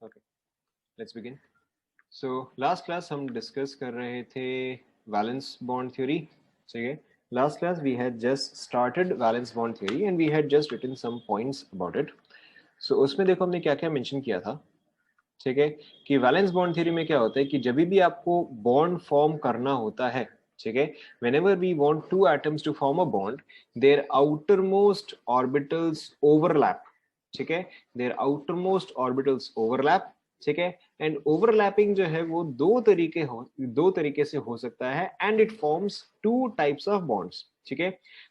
Okay, let's begin. So last class हम discuss कर रहे थे वैलेंस बॉन्ड थ्योरी। ठीक है, last class we had just started valence bond theory and we had just written some points about it. So उसमें देखो हमने क्या क्या मेंशन किया था। ठीक है, कि वैलेंस बॉन्ड थ्योरी में क्या होता है कि जब भी आपको बॉन्ड फॉर्म करना होता है, ठीक है, whenever we want two atoms to form a bond, their outermost orbitals overlap। ठीक है, their outermost orbitals overlap। ठीक है, एंड ओवरलैपिंग जो है वो दो तरीके से हो सकता है and it forms two types of bonds. ठीक है,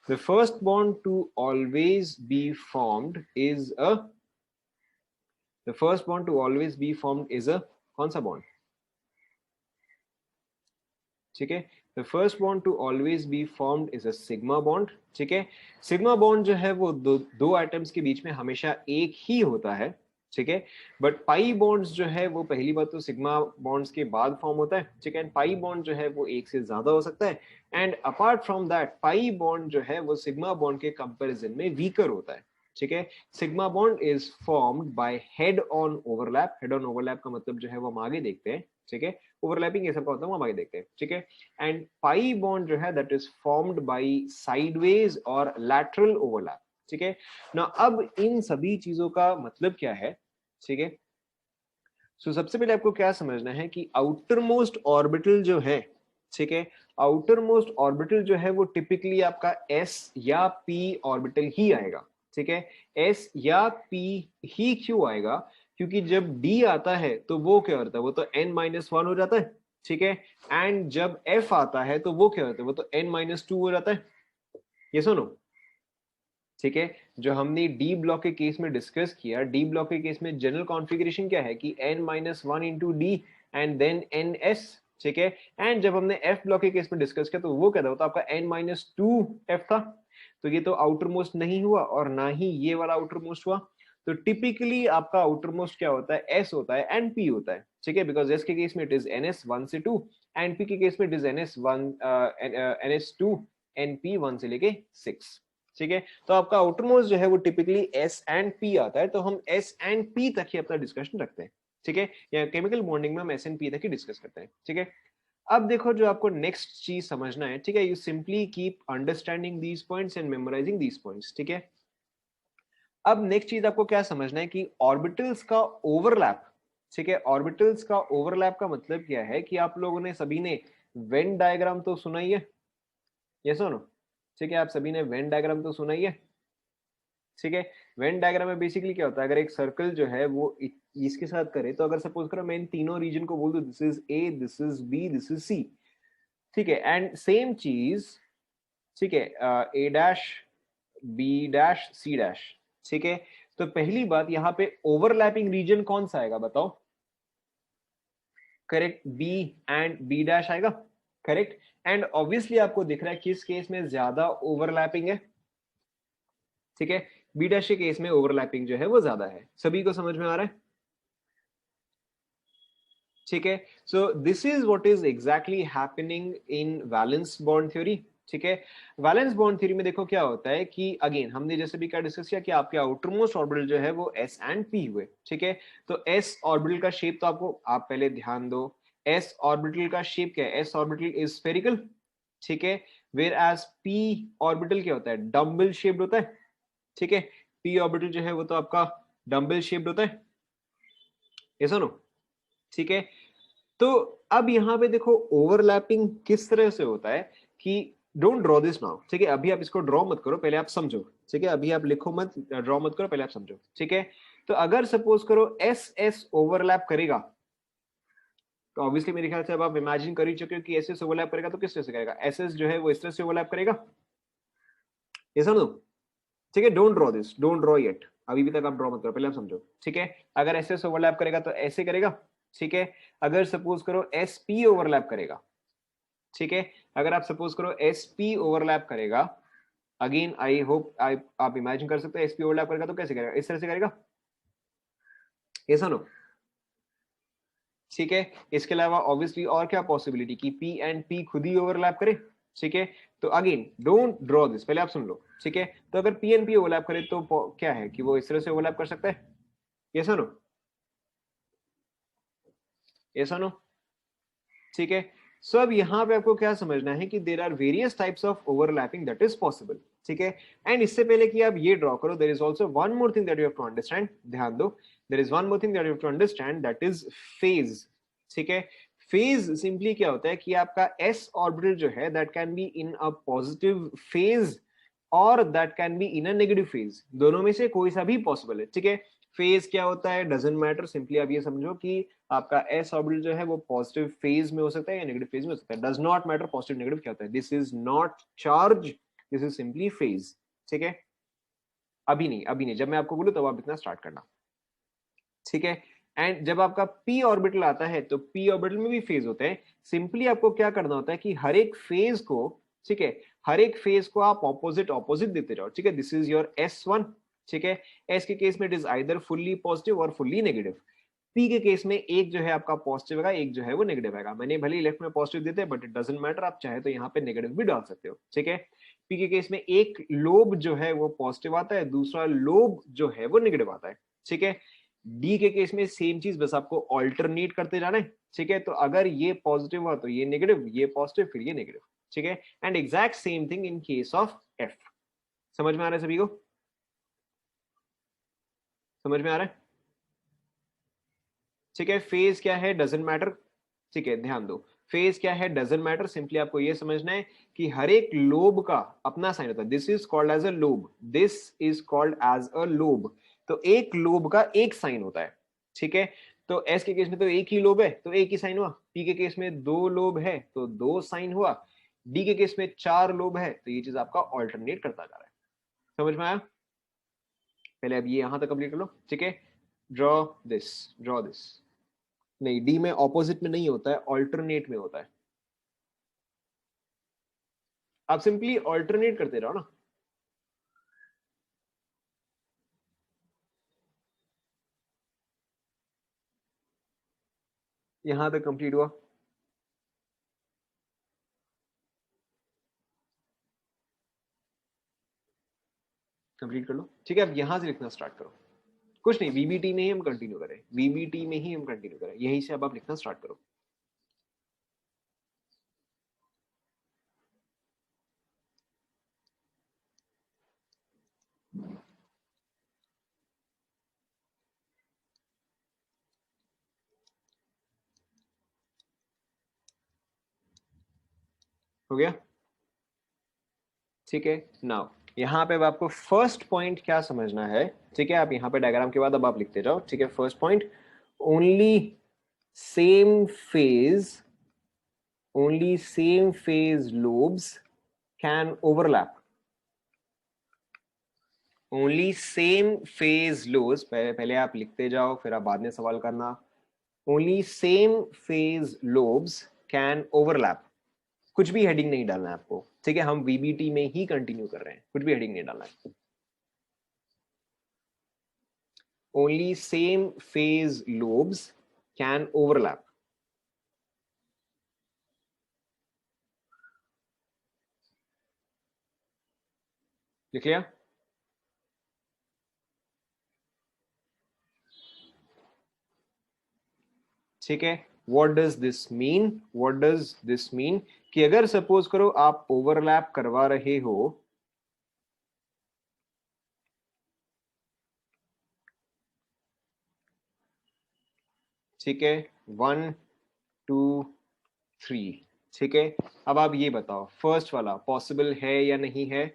the first bond to always be formed is a The first bond to always be formed is a कौन सा bond? ठीक है, the first bond to always be formed is a sigma bond। ठीक है, sigma bond जो है वो दो एटम्स के बीच में हमेशा एक ही होता है। ठीक है, बट पाई बॉन्ड्स जो है वो पहली बात तो सिग्मा बॉन्ड्स के बाद फॉर्म होता है। ठीक है, पाई बॉन्ड जो है वो एक से ज्यादा हो सकता है and apart from that pi bond जो है वो सिग्मा बॉन्ड के कंपैरिजन में वीकर होता है। ठीक है, sigma bond is formed by head on overlap. Head on overlap का मतलब जो है वो हम आगे देखते हैं। ठीक है, ओवरलैपिंग ये सब का होता है वो हम आगे देखते हैं। ठीक है, एंड पाई बॉन्ड जो है that is formed by sideways और लैटरल ओवरलैप। ठीक है ना, अब इन सभी चीजों का मतलब क्या है? ठीक है, सो सबसे पहले आपको क्या समझना है कि आउटर मोस्ट ऑर्बिटल जो है, ठीक है, आउटर मोस्ट ऑर्बिटल जो है वो टिपिकली आपका एस या पी ऑर्बिटल ही आएगा। ठीक है, एस या पी ही क्यों आएगा? क्योंकि जब डी आता है तो वो क्या होता है, वो तो n-1 हो जाता है। ठीक है, एंड जब एफ आता है तो वो क्या होता है, वो तो n-2 हो जाता है। ये सुनो, ठीक है, जो हमने डी ब्लॉक के केस में डिस्कस किया, डी ब्लॉक के केस में जनरल कॉन्फ़िगरेशन क्या है कि n-1 into D and then ns। ठीक है, एंड जब हमने एफ ब्लॉक के केस में डिस्कस किया तो वो क्या था, तो आपका n-2 एफ था। तो ये तो आउटर मोस्ट नहीं हुआ और ना ही ये वाला आउटर मोस्ट हुआ। तो टिपिकली आपका आउटर मोस्ट क्या होता है, एस होता है एंड पी होता है। ठीक है, बिकॉज एस के केस में इट इज ns 1 से 2 एंड पी के केस में इट इज ns2 np 1 से लेके 6। ठीक है, तो आपका आउटर मोस्ट जो है वो टिपिकली एस एंड पी आता है, तो हम एस एंड पी तक ही अपना डिस्कशन रखते हैं। ठीक है, या केमिकल बॉन्डिंग में हम एस एंड पी तक ही डिस्कस करते हैं। ठीक है, अब देखो जो आपको नेक्स्ट चीज समझना है, ठीक है, you simply keep understanding these points and memorising these points. ठीक है, अब नेक्स्ट चीज आपको क्या समझना है कि ऑर्बिटल्स का ओवरलैप। ठीक है, ऑर्बिटल्स का ओवरलैप का मतलब क्या है कि आप लोगों ने सभी ने वेन डायग्राम तो सुना ही है, ये सुनो। ठीक है, आप सभी ने वेन डायग्राम तो सुना ही है। ठीक है, वेन डायग्राम में बेसिकली क्या होता है, अगर एक सर्कल जो है वो इसके साथ करे, तो अगर सपोज करो मैं इन तीनों रीजन को बोल दूं this is A, this is B, this is C. ठीक है, एंड सेम चीज, ठीक है, A dash, B dash, C dash. ठीक है, तो पहली बात यहाँ पे ओवरलैपिंग रीजन कौन सा आएगा बताओ? Correct, B and B dash आएगा। करेक्ट, एंड ऑब्वियसली आपको दिख रहा है किस केस में ज्यादा ओवरलैपिंग है। ठीक है, बी डैश के केस में ओवरलैपिंग जो है वो ज्यादा है। सभी को समझ में आ रहा है? ठीक है, so this is what is exactly happening in valence bond theory. ठीक है, वैलेंस बॉन्ड थ्योरी में देखो क्या होता है कि अगेन हमने जैसे भी क्या डिस्कस किया कि आपके आउटर मोस्ट ऑर्बिटल जो है वो एस एंड पी हुए। ठीक है, तो एस ऑर्बिटल का शेप तो आपको, आप पहले ध्यान दो, एस ऑर्बिटल का शेप क्या है? S orbital is spherical. ठीक है, वेयर एज पी ऑर्बिटल क्या होता है? डम्बल शेप्ड होता है। ठीक है, पी ऑर्बिटल जो है वो तो आपका डम्बल शेप्ड होता है, ये सुनो। ठीक है, तो अब यहां पे देखो ओवरलैपिंग किस तरह से होता है कि डोंट ड्रॉ दिस नाउ। ठीक है, अभी आप इसको ड्रॉ मत करो, पहले आप समझो। ठीक है, अभी आप लिखो मत, ड्रॉ मत करो, पहले आप समझो। ठीक है, तो अगर सपोज करो एस एस ओवरलैप करेगा, तो ऑब्वियसली मेरे ख्याल से अब आप इमेजिन कर ही चुके हो कि एस एस ओवरलैप करेगा तो किस तरह से करेगा? एस एस जो है वो इस तरह से ओवरलैप करेगा, ये समझो। ठीक है, don't draw this, don't draw it, अभी भी तक आप ड्रॉ मत करो, पहले आप समझो। ठीक है, अगर एस एस ओवरलैप करेगा तो ऐसे करेगा। ठीक है, अगर सपोज करो एस पी ओवरलैप करेगा, ठीक है, अगर आप सपोज करो एस पी ओवरलैप करेगा, अगेन आई होप आप इमेजिन कर सकते हो एस पी ओवरलैप करेगा तो कैसे करेगा? इस तरह से करेगा, ऐसा नो। ठीक है, इसके अलावा ऑब्वियसली और क्या पॉसिबिलिटी कि पी एंड पी खुद ही ओवरलैप करे। ठीक है, तो अगेन डोंट ड्रॉ दिस, पहले आप सुन लो। ठीक है, तो अगर पी एंड पी ओवरलैप करे तो क्या है कि वो इस तरह से ओवरलैप कर सकता है, ऐसा नो। ऐसा नो, ठीक है। सो अब यहाँ पे आपको क्या समझना है कि there are various types of overlapping that is possible, ठीक है। एंड इससे पहले कि आप ये ड्रॉ करो, there is also one more thing that you have to understand, ध्यान दो, there is one more thing that you have to understand, that is phase, ठीक है। फेज सिंपली क्या होता है कि आपका एस ऑर्बिटल जो है that can be in a positive phase और that can be in a negative phase, दोनों में से कोई सा भी पॉसिबल है, ठीक है। फेज क्या होता है डजंट मैटर, सिंपली आप ये समझो कि आपका एस ऑर्बिटल जो है वो पॉजिटिव फेज में हो सकता है या नेगेटिव फेज में हो सकता है, does not matter positive negative क्या होता है, this is not charge, this is simply phase, ठीक है। अभी नहीं, अभी नहीं, जब मैं आपको बोलूं तब आप इतना स्टार्ट करना, ठीक है। एंड जब आपका पी ऑर्बिटल आता है तो पी ऑर्बिटल में भी फेज होते हैं, सिंपली आपको क्या करना होता है कि हर एक फेज को, ठीक है, हर एक फेज को आप ऑपोजिट ऑपोजिट देते जाओ, ठीक है। दिस इज योर S1, ठीक है। एस के केस में it is either fully positive और फुल्ली नेगेटिव, पी के केस में एक जो है आपका पॉजिटिव आएगा, एक जो है वो नेगेटिव आएगा, मैंने भले ही लेफ्ट में पॉजिटिव देते हैं बट इट डजंट मैटर, आप चाहे तो यहाँ पे नेगेटिव भी डाल सकते हो, ठीक है। पी के केस में एक लोब जो है वो पॉजिटिव आता है, दूसरा लोब जो है वो नेगेटिव आता है, ठीक है। डी के केस में सेम चीज, बस आपको ऑल्टरनेट करते जाना है, ठीक है। तो अगर ये पॉजिटिव हुआ तो ये नेगेटिव, ये पॉजिटिव फिर ये नेगेटिव, ठीक है। And exact same thing in case of F. समझ में आ रहा है सभी को, समझ में आ रहा है, ठीक है। फेज क्या है डजंट मैटर, ठीक है, ध्यान दो, फेज क्या है डजंट मैटर, सिंपली आपको ये समझना है कि हर एक लोब का अपना साइन होता है, this is called as a lobe, this is called as a lobe, तो एक लोब का एक साइन होता है, ठीक है। तो एस के केस में तो एक ही लोब है तो एक ही साइन हुआ, पी के केस में दो लोब है तो दो साइन हुआ, डी के केस में चार लोब है तो ये चीज आपका ऑल्टरनेट करता जा रहा है। समझ में आया, पहले अब ये यहां तक कंप्लीट कर लो, ठीक है। ड्रॉ दिस, ड्रॉ दिस, नहीं डी में ऑपोजिट में नहीं होता है, ऑल्टरनेट में होता है, आप सिंपली ऑल्टरनेट करते रहो ना। यहां तक कंप्लीट हुआ, कंप्लीट कर लो, ठीक है। अब यहां से लिखना स्टार्ट करो, कुछ नहीं, वीबीटी में ही हम कंटिन्यू करें, वीबीटी में ही हम कंटिन्यू करें, यहीं से अब आप लिखना स्टार्ट करो। हो गया, ठीक है। नाउ यहाँ पे अब आपको फर्स्ट पॉइंट क्या समझना है, ठीक है। आप यहाँ पे डायग्राम के बाद अब आप लिखते जाओ, ठीक है। First point, only same phase, only same phase lobes can overlap, only same phase lobes, पहले आप लिखते जाओ फिर आप बाद में सवाल करना, only same phase lobes can overlap, कुछ भी हेडिंग नहीं डालना है आपको, ठीक है। हम वीबीटी में ही कंटिन्यू कर रहे हैं, कुछ भी हेडिंग नहीं डालना है, only same phase lobes can overlap, लिख लिया, ठीक है। What does this mean, what does this mean कि अगर सपोज करो आप ओवरलैप करवा रहे हो, ठीक है, 1 2 3, ठीक है। अब आप ये बताओ फर्स्ट वाला पॉसिबल है या नहीं है,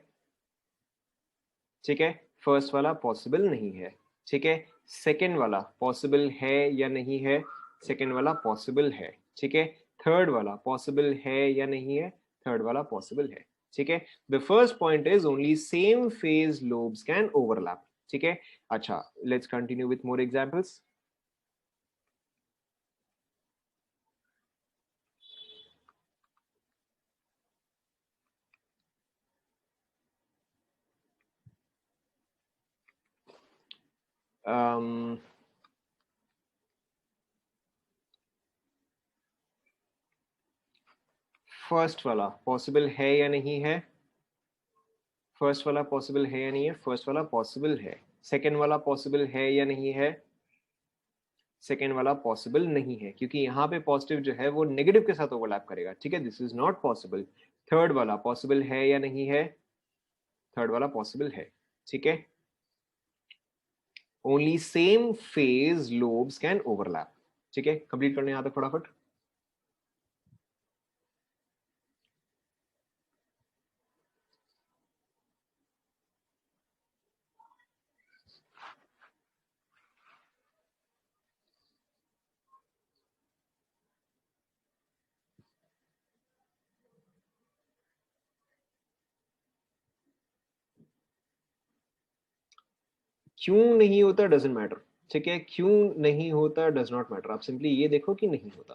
ठीक है। फर्स्ट वाला पॉसिबल नहीं है, ठीक है। सेकंड वाला पॉसिबल है या नहीं है, सेकंड वाला पॉसिबल है, ठीक है। थर्ड वाला पॉसिबल है या नहीं है, थर्ड वाला पॉसिबल है, ठीक है। The first point is only same phase lobes can overlap, ठीक है। अच्छा, let's continue with more examples. First वाला पॉसिबल है या नहीं है, फर्स्ट वाला पॉसिबल है या नहीं है, फर्स्ट वाला पॉसिबल है, सेकंड वाला पॉसिबल है या नहीं है, सेकेंड वाला पॉसिबल नहीं है, क्योंकि यहाँ पे पॉजिटिव जो है वो नेगेटिव के साथ ओवरलैप करेगा, ठीक है, this is not possible. Third वाला पॉसिबल है या नहीं है? थर्ड वाला पॉसिबल है, ठीक है, only same phase lobes can overlap, ठीक है, कंप्लीट करने यहां तक फटाफट। क्यों नहीं होता डजंट मैटर, ठीक है, क्यों नहीं होता डज नॉट मैटर, आप सिंपली ये देखो कि नहीं होता।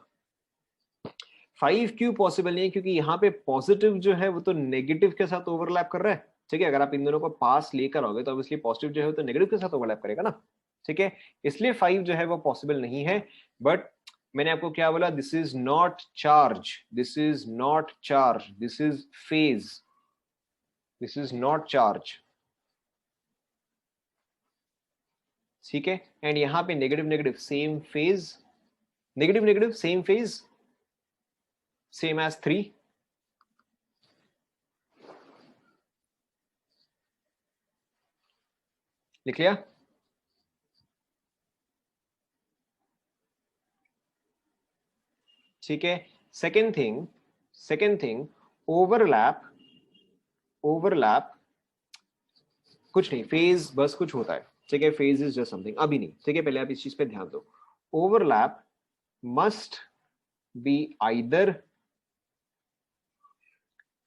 5 क्यों पॉसिबल नहीं है? क्योंकि यहाँ पे पॉजिटिव जो है वो तो नेगेटिव के साथ ओवरलैप कर रहा है, ठीक है, अगर आप इन दोनों को पास लेकर आओगे तो ऑब्वियसली पॉजिटिव जो है तो नेगेटिव के साथ ओवरलैप करेगा ना, ठीक है, इसलिए 5 जो है वो पॉसिबल नहीं है। बट मैंने आपको क्या बोला, this is not charge, this is not charge, this is phase, this is not charge, ठीक है, एंड यहाँ पे negative negative same phase, negative negative same phase, same as 3, लिख लिया? ठीक है, सेकेंड थिंग ओवरलैप, ओवरलैप कुछ नहीं, फेज बस कुछ होता है, ठीक है, फेज इज जस्ट समथिंग, अभी नहीं, ठीक है, पहले आप इस चीज पे ध्यान दो। Overlap must be either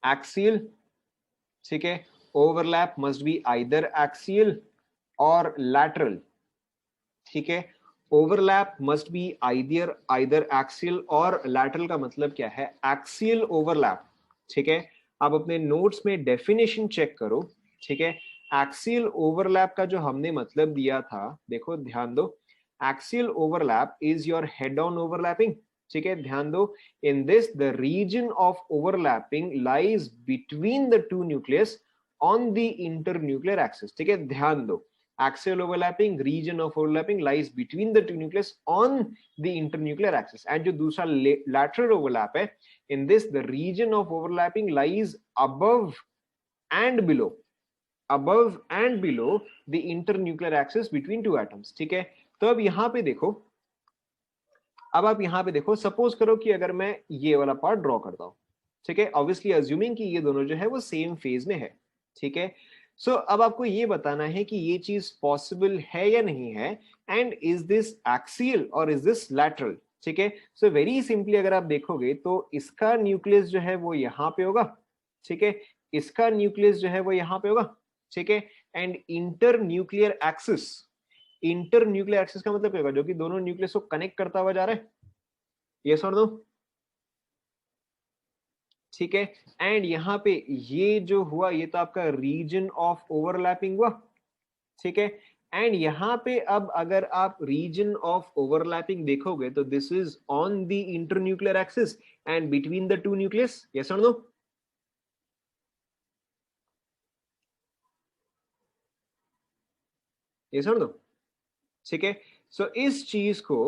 axial, ठीक है, overlap must be either axial और लैटरल, ठीक है, overlap must be either axial और लैटरल का मतलब क्या है? एक्सियल ओवरलैप, ठीक है, आप अपने नोट्स में डेफिनेशन चेक करो, ठीक है, एक्सियल ओवरलैप का जो हमने मतलब दिया था, देखो ध्यान दो, axial overlap is your head on overlapping, ठीक है, ध्यान दो, in this the region of overlapping lies between the two nucleus on the internuclear axis, ठीक है, ध्यान दो, axial overlapping, region of overlapping lies between the two nucleus on the internuclear axis, and जो दूसरा lateral overlap है, in this the region of overlapping lies above and below, above and below the internuclear axis between two atoms, ठीक है, तो अब यहाँ पे देखो, अब आप यहाँ पे देखो, सपोज करो कि अगर मैं ये वाला पार्ट ड्रॉ करता हूं, ठीक है, ऑब्वियसली अज्यूमिंग कि ये दोनों जो है वो सेम फेज में है, ठीक है, सो अब आपको ये बताना है कि ये चीज पॉसिबल है या नहीं है, एंड इज दिस एक्सियल और इज दिस लैटरल, ठीक है, सो वेरी सिंपली अगर आप देखोगे तो इसका न्यूक्लियस जो है वो यहाँ पे होगा, ठीक है, इसका न्यूक्लियस जो है वो यहाँ पे होगा, ठीक है, and inter nuclear axis, inter nuclear axis का मतलब क्या होगा? जो कि दोनों न्यूक्लियस को कनेक्ट करता हुआ जा रहा है, यस और नो, ठीक है, एंड यहाँ पे ये जो हुआ ये तो आपका रीजन ऑफ ओवरलैपिंग हुआ, ठीक है, एंड यहाँ पे अब अगर आप रीजन ऑफ ओवरलैपिंग देखोगे तो this is on the internuclear axis and between the two nucleus, yes और नो, यस और नो, ठीक है, सो इस चीज को,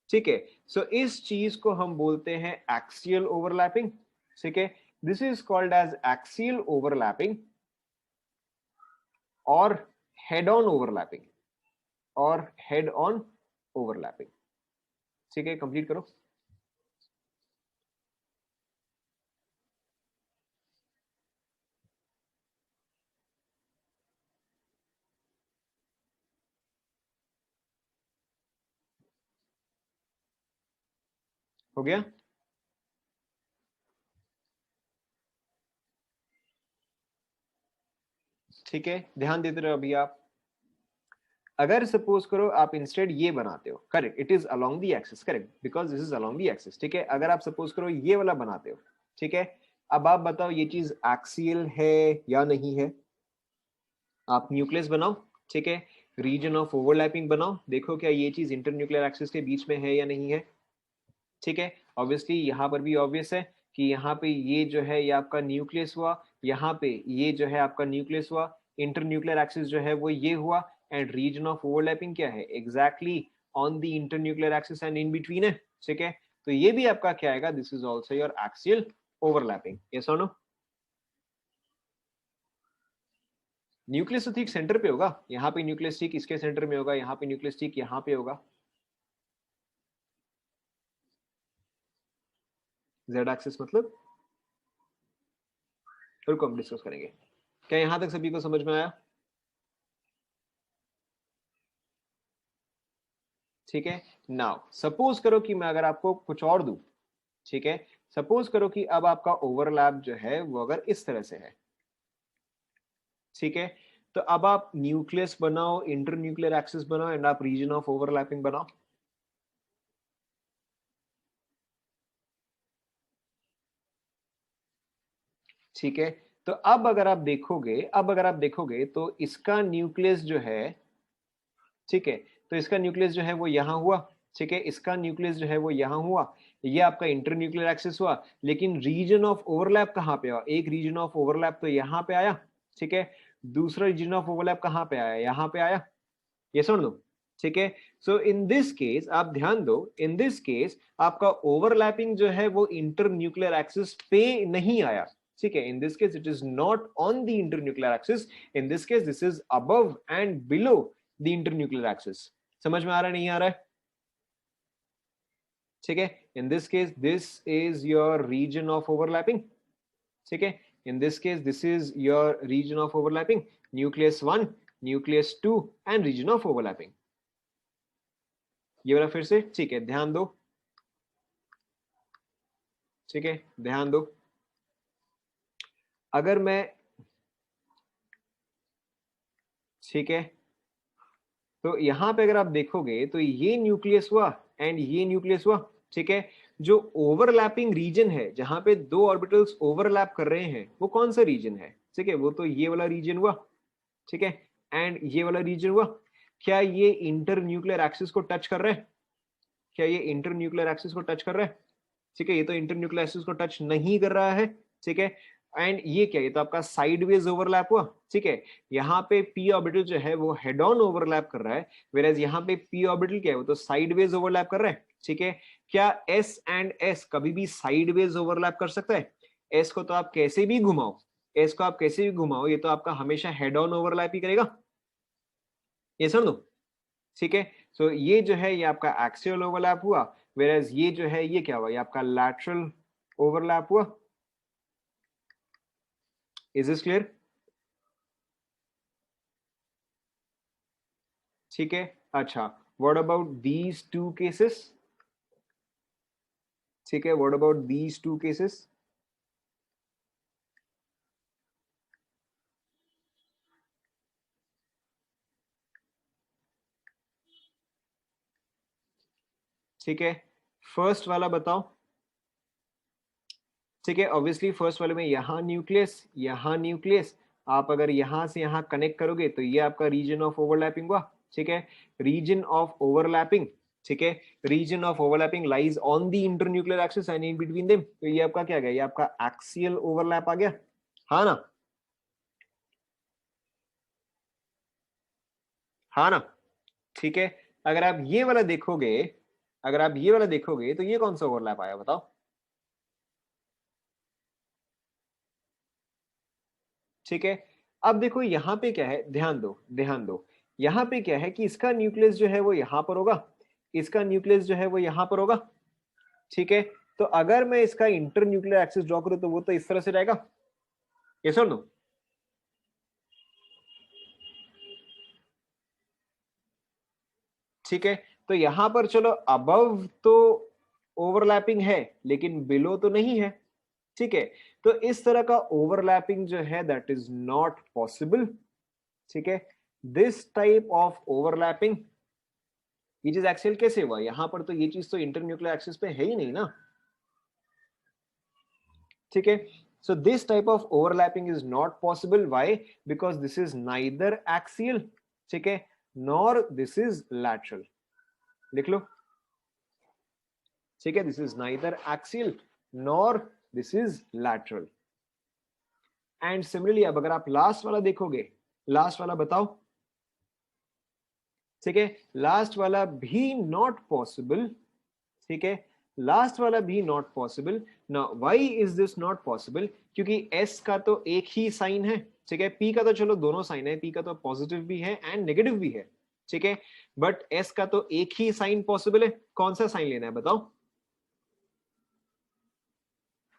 ठीक है, सो इस चीज को हम बोलते हैं एक्सियल ओवरलैपिंग, ठीक है, this is called as axial overlapping और हेड ऑन ओवरलैपिंग, और हेड ऑन ओवरलैपिंग, ठीक है, कंप्लीट करो। हो गया? ठीक है, ध्यान देते रहो अभी आप, अगर सपोज करो आप इंस्टेड ये बनाते हो, correct, it is along the axis, correct, because this is along the axis, ठीक है, अगर आप सपोज करो ये वाला बनाते हो, ठीक है, अब आप बताओ ये चीज एक्सियल है या नहीं है, आप न्यूक्लियस बनाओ, ठीक है, रीजन ऑफ ओवरलैपिंग बनाओ, देखो क्या ये चीज इंटरन्यूक्लियर एक्सिस के बीच में है या नहीं है, ठीक है, ऑब्वियसली यहाँ पर भी ऑब्वियस है कि यहाँ पे ये जो है ये आपका न्यूक्लियस हुआ, यहाँ पे ये जो है आपका न्यूक्लियस हुआ, इंटरन्यूक्लियर एक्सिस जो है वो ये हुआ, एंड रीजन ऑफ ओवरलैपिंग क्या है? Exactly on the internuclear axis and in between है, ठीक है। तो ये भी आपका क्या आएगा, this is also your axial overlapping, yes और नो। न्यूक्लियस तो ठीक सेंटर पे होगा, यहाँ पे न्यूक्लियस ठीक इसके सेंटर में होगा, यहाँ पे न्यूक्लियस ठीक यहाँ पे होगा, जेड एक्सिस मतलब, रुको हम डिस्कस करेंगे। क्या यहां तक सभी को समझ में आया? ठीक है। नाउ सपोज करो कि मैं अगर आपको कुछ और दूं, ठीक है, सपोज करो कि अब आपका ओवरलैप जो है वो अगर इस तरह से है, ठीक है, तो अब आप न्यूक्लियस बनाओ, इंटरन्यूक्लियर एक्सिस बनाओ एंड आप रीजन ऑफ ओवरलैपिंग बनाओ। ठीक है, तो अब अगर आप देखोगे, तो इसका न्यूक्लियस जो है, ठीक है, तो इसका न्यूक्लियस जो है वो यहां हुआ, ठीक है, इसका न्यूक्लियस जो है वो यहां हुआ, ये आपका इंटरन्यूक्लियर एक्सिस हुआ, लेकिन रीजन ऑफ ओवरलैप कहां पे हुआ? एक रीजन ऑफ ओवरलैप तो यहां पे आया, ठीक है, दूसरा रीजन ऑफ ओवरलैप कहां पे आया? यहां पे आया, ये सुन लो, ठीक है। सो इन दिस केस आप ध्यान दो, इन दिस केस आपका ओवरलैपिंग जो है वो इंटरन्यूक्लियर एक्सिस पे नहीं आया, ठीक है, in this case it is not on the internuclear axis, in this case this is above and below the internuclear axis. समझ में आ रहा है, नहीं आ रहा है? ठीक है, in this case this is your region of overlapping, ठीक है, in this case this is your region of overlapping, nucleus 1, nucleus 2 and region of overlapping. ये वाला फिर से, ठीक है, ध्यान दो, ठीक है, ध्यान दो। अगर मैं, ठीक है, तो यहां पे अगर आप देखोगे तो ये न्यूक्लियस हुआ एंड ये न्यूक्लियस हुआ, ठीक है। जो ओवरलैपिंग रीजन है, जहां पे दो ऑर्बिटल्स ओवरलैप कर रहे हैं, वो कौन सा रीजन है? ठीक है, वो तो ये वाला रीजन हुआ, ठीक है, एंड ये वाला रीजन हुआ। क्या ये इंटर न्यूक्लियर एक्सिस को टच कर रहे हैं? क्या ये इंटर न्यूक्लियर एक्सिस को टच कर रहा है? ठीक है, ये तो इंटर न्यूक्लियर एक्सिस को टच नहीं कर रहा है, ठीक है। एंड ये क्या, ये तो आपका साइडवेज ओवरलैप हुआ, ठीक है। यहाँ पे पी ऑर्बिटल जो है वो हेड ऑन ओवरलैप कर रहा है, वेयर एज यहाँ पे पी ऑर्बिटल क्या है, वो तो साइडवेज ओवरलैप कर रहा है, ठीक है। क्या एस एंड एस कभी भी साइडवेज ओवरलैप कर सकता है? एस को तो आप कैसे भी घुमाओ, एस को आप कैसे भी घुमाओ, ये तो आपका हमेशा हेड ऑन ओवरलैप ही करेगा, ये समझ लो, ठीक है। सो ये जो है ये आपका एक्सियल ओवरलैप हुआ, वेयर एज ये जो है ये क्या हुआ, ये आपका लैटरल ओवरलैप हुआ। Is this clear? ठीक है, अच्छा, what about these two cases? ठीक है, what about these two cases? ठीक है, फर्स्ट वाला बताओ। ठीक है, ऑब्वियसली फर्स्ट वाले में यहां न्यूक्लियस, आप अगर यहां से यहां कनेक्ट करोगे तो ये आपका रीजन ऑफ ओवरलैपिंग हुआ, ठीक है, रीजन ऑफ ओवरलैपिंग, ठीक है, region of overlapping lies on the internuclear axis and in between them, तो ये आपका क्या गया, ये आपका एक्सियल ओवरलैप आ गया, हाँ ना, हाँ ना, ठीक है। अगर आप ये वाला देखोगे, अगर आप ये वाला देखोगे तो ये कौन सा ओवरलैप आया बताओ? ठीक है, अब देखो यहां पे क्या है, ध्यान दो, ध्यान दो, यहां पे क्या है कि इसका न्यूक्लियस जो है वो यहां पर होगा, इसका न्यूक्लियस जो है वो यहां पर होगा, ठीक है। तो अगर मैं इसका इंटर न्यूक्लियर एक्सिस ड्रॉ करूं तो वो तो इस तरह से रहेगा, ये सुन लो, ठीक है। तो यहां पर चलो अबव तो ओवरलैपिंग है लेकिन बिलो तो नहीं है, ठीक है। तो इस तरह का ओवरलैपिंग जो है दैट इज नॉट पॉसिबल, ठीक है। दिस टाइप ऑफ ओवरलैपिंग, ये चीज एक्सियल कैसे हुआ? यहां पर तो ये चीज तो इंटरन्यूक्लियर एक्सिस पे है ही नहीं ना, ठीक है। So this type of overlapping is not possible, why? Because this is neither axial, ठीक है, नॉर दिस इज लैटरल, लिख लो, ठीक है, this is neither axial nor this is lateral. And similarly अब अगर आप लास्ट वाला देखोगे, लास्ट वाला बताओ, ठीक है, लास्ट वाला भी नॉट पॉसिबल, ठीक है, लास्ट वाला भी नॉट पॉसिबल। ना why is this not possible? क्योंकि एस का तो एक ही साइन है, ठीक है, पी का तो चलो दोनों साइन है, पी का तो पॉजिटिव भी है एंड नेगेटिव भी है, ठीक है, बट एस का तो एक ही साइन पॉसिबल है। कौन सा साइन लेना है बताओ,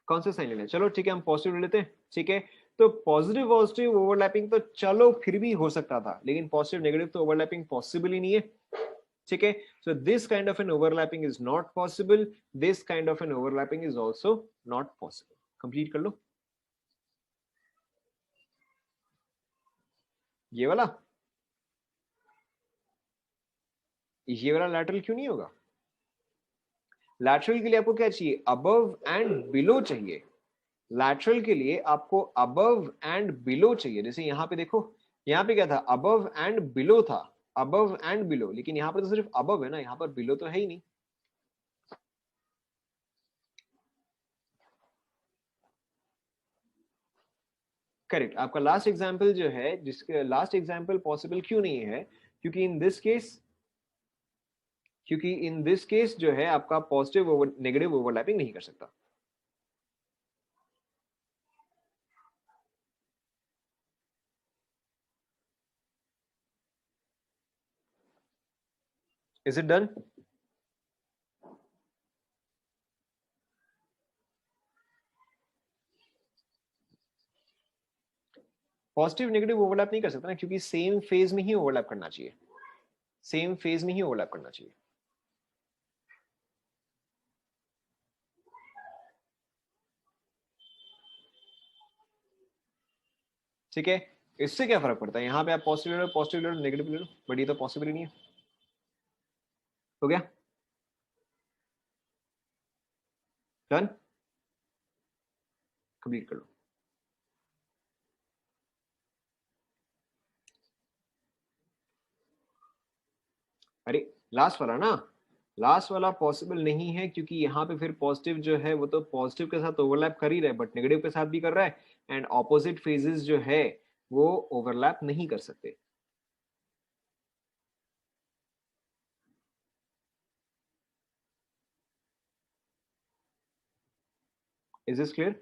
कौन सा साइन लेना है? चलो ठीक है, हम पॉजिटिव ले लेते हैं, ठीक है। तो पॉजिटिव पॉजिटिव ओवरलैपिंग तो चलो फिर भी हो सकता था, लेकिन पॉजिटिव नेगेटिव तो ओवरलैपिंग पॉसिबल ही नहीं है, ठीक है। So this kind of an overlapping is not possible, this kind of an overlapping is also not possible. Complete कर लो ये वाला, ये वाला लैटरल क्यों नहीं होगा? लैटरल के लिए आपको क्या चाहिए? अबव एंड बिलो चाहिए। लैटरल के लिए आपको अबव एंड बिलो चाहिए। जैसे यहां पे देखो, यहां पे क्या था? अबव एंड बिलो था, अबव एंड बिलो, लेकिन यहां पर तो सिर्फ अबव है ना, यहां पर बिलो तो है ही नहीं। करेक्ट, आपका लास्ट एग्जांपल जो है, जिसके लास्ट एग्जांपल पॉसिबल क्यों नहीं है? क्योंकि इन दिस केस, क्योंकि इन दिस केस जो है आपका पॉजिटिव ओवर नेगेटिव ओवरलैपिंग नहीं कर सकता। Is it done? Positive negative overlap नहीं कर सकता ना, क्योंकि सेम फेज में ही ओवरलैप करना चाहिए, सेम फेज में ही ओवरलैप करना चाहिए। ठीक है, इससे क्या फर्क पड़ता है? यहाँ पे आप पॉजिटिव ले लो, पॉजिटिव ले लो, नेगेटिव ले लो, बट ये तो पॉसिबल ही नहीं है। हो गया? डन? कंप्लीट कर लो। अरे लास्ट वाला ना, लास्ट वाला पॉसिबल नहीं है, क्योंकि यहाँ पे फिर पॉजिटिव जो है वो तो पॉजिटिव के साथ ओवरलैप कर ही रहा है, बट नेगेटिव के साथ भी कर रहा है, एंड ऑपोजिट फेजेस जो है वो ओवरलैप नहीं कर सकते। Is this clear?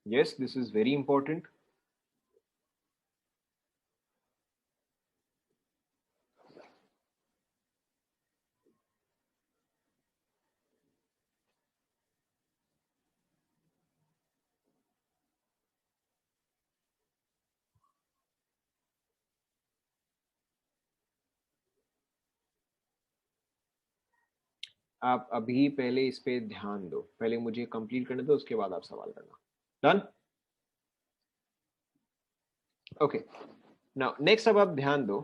Yes, this is very important. आप अभी पहले इस पे ध्यान दो, पहले मुझे कंप्लीट करने दो, उसके बाद आप सवाल करना। डन? ओके, नाउ नेक्स्ट, अब आप ध्यान दो,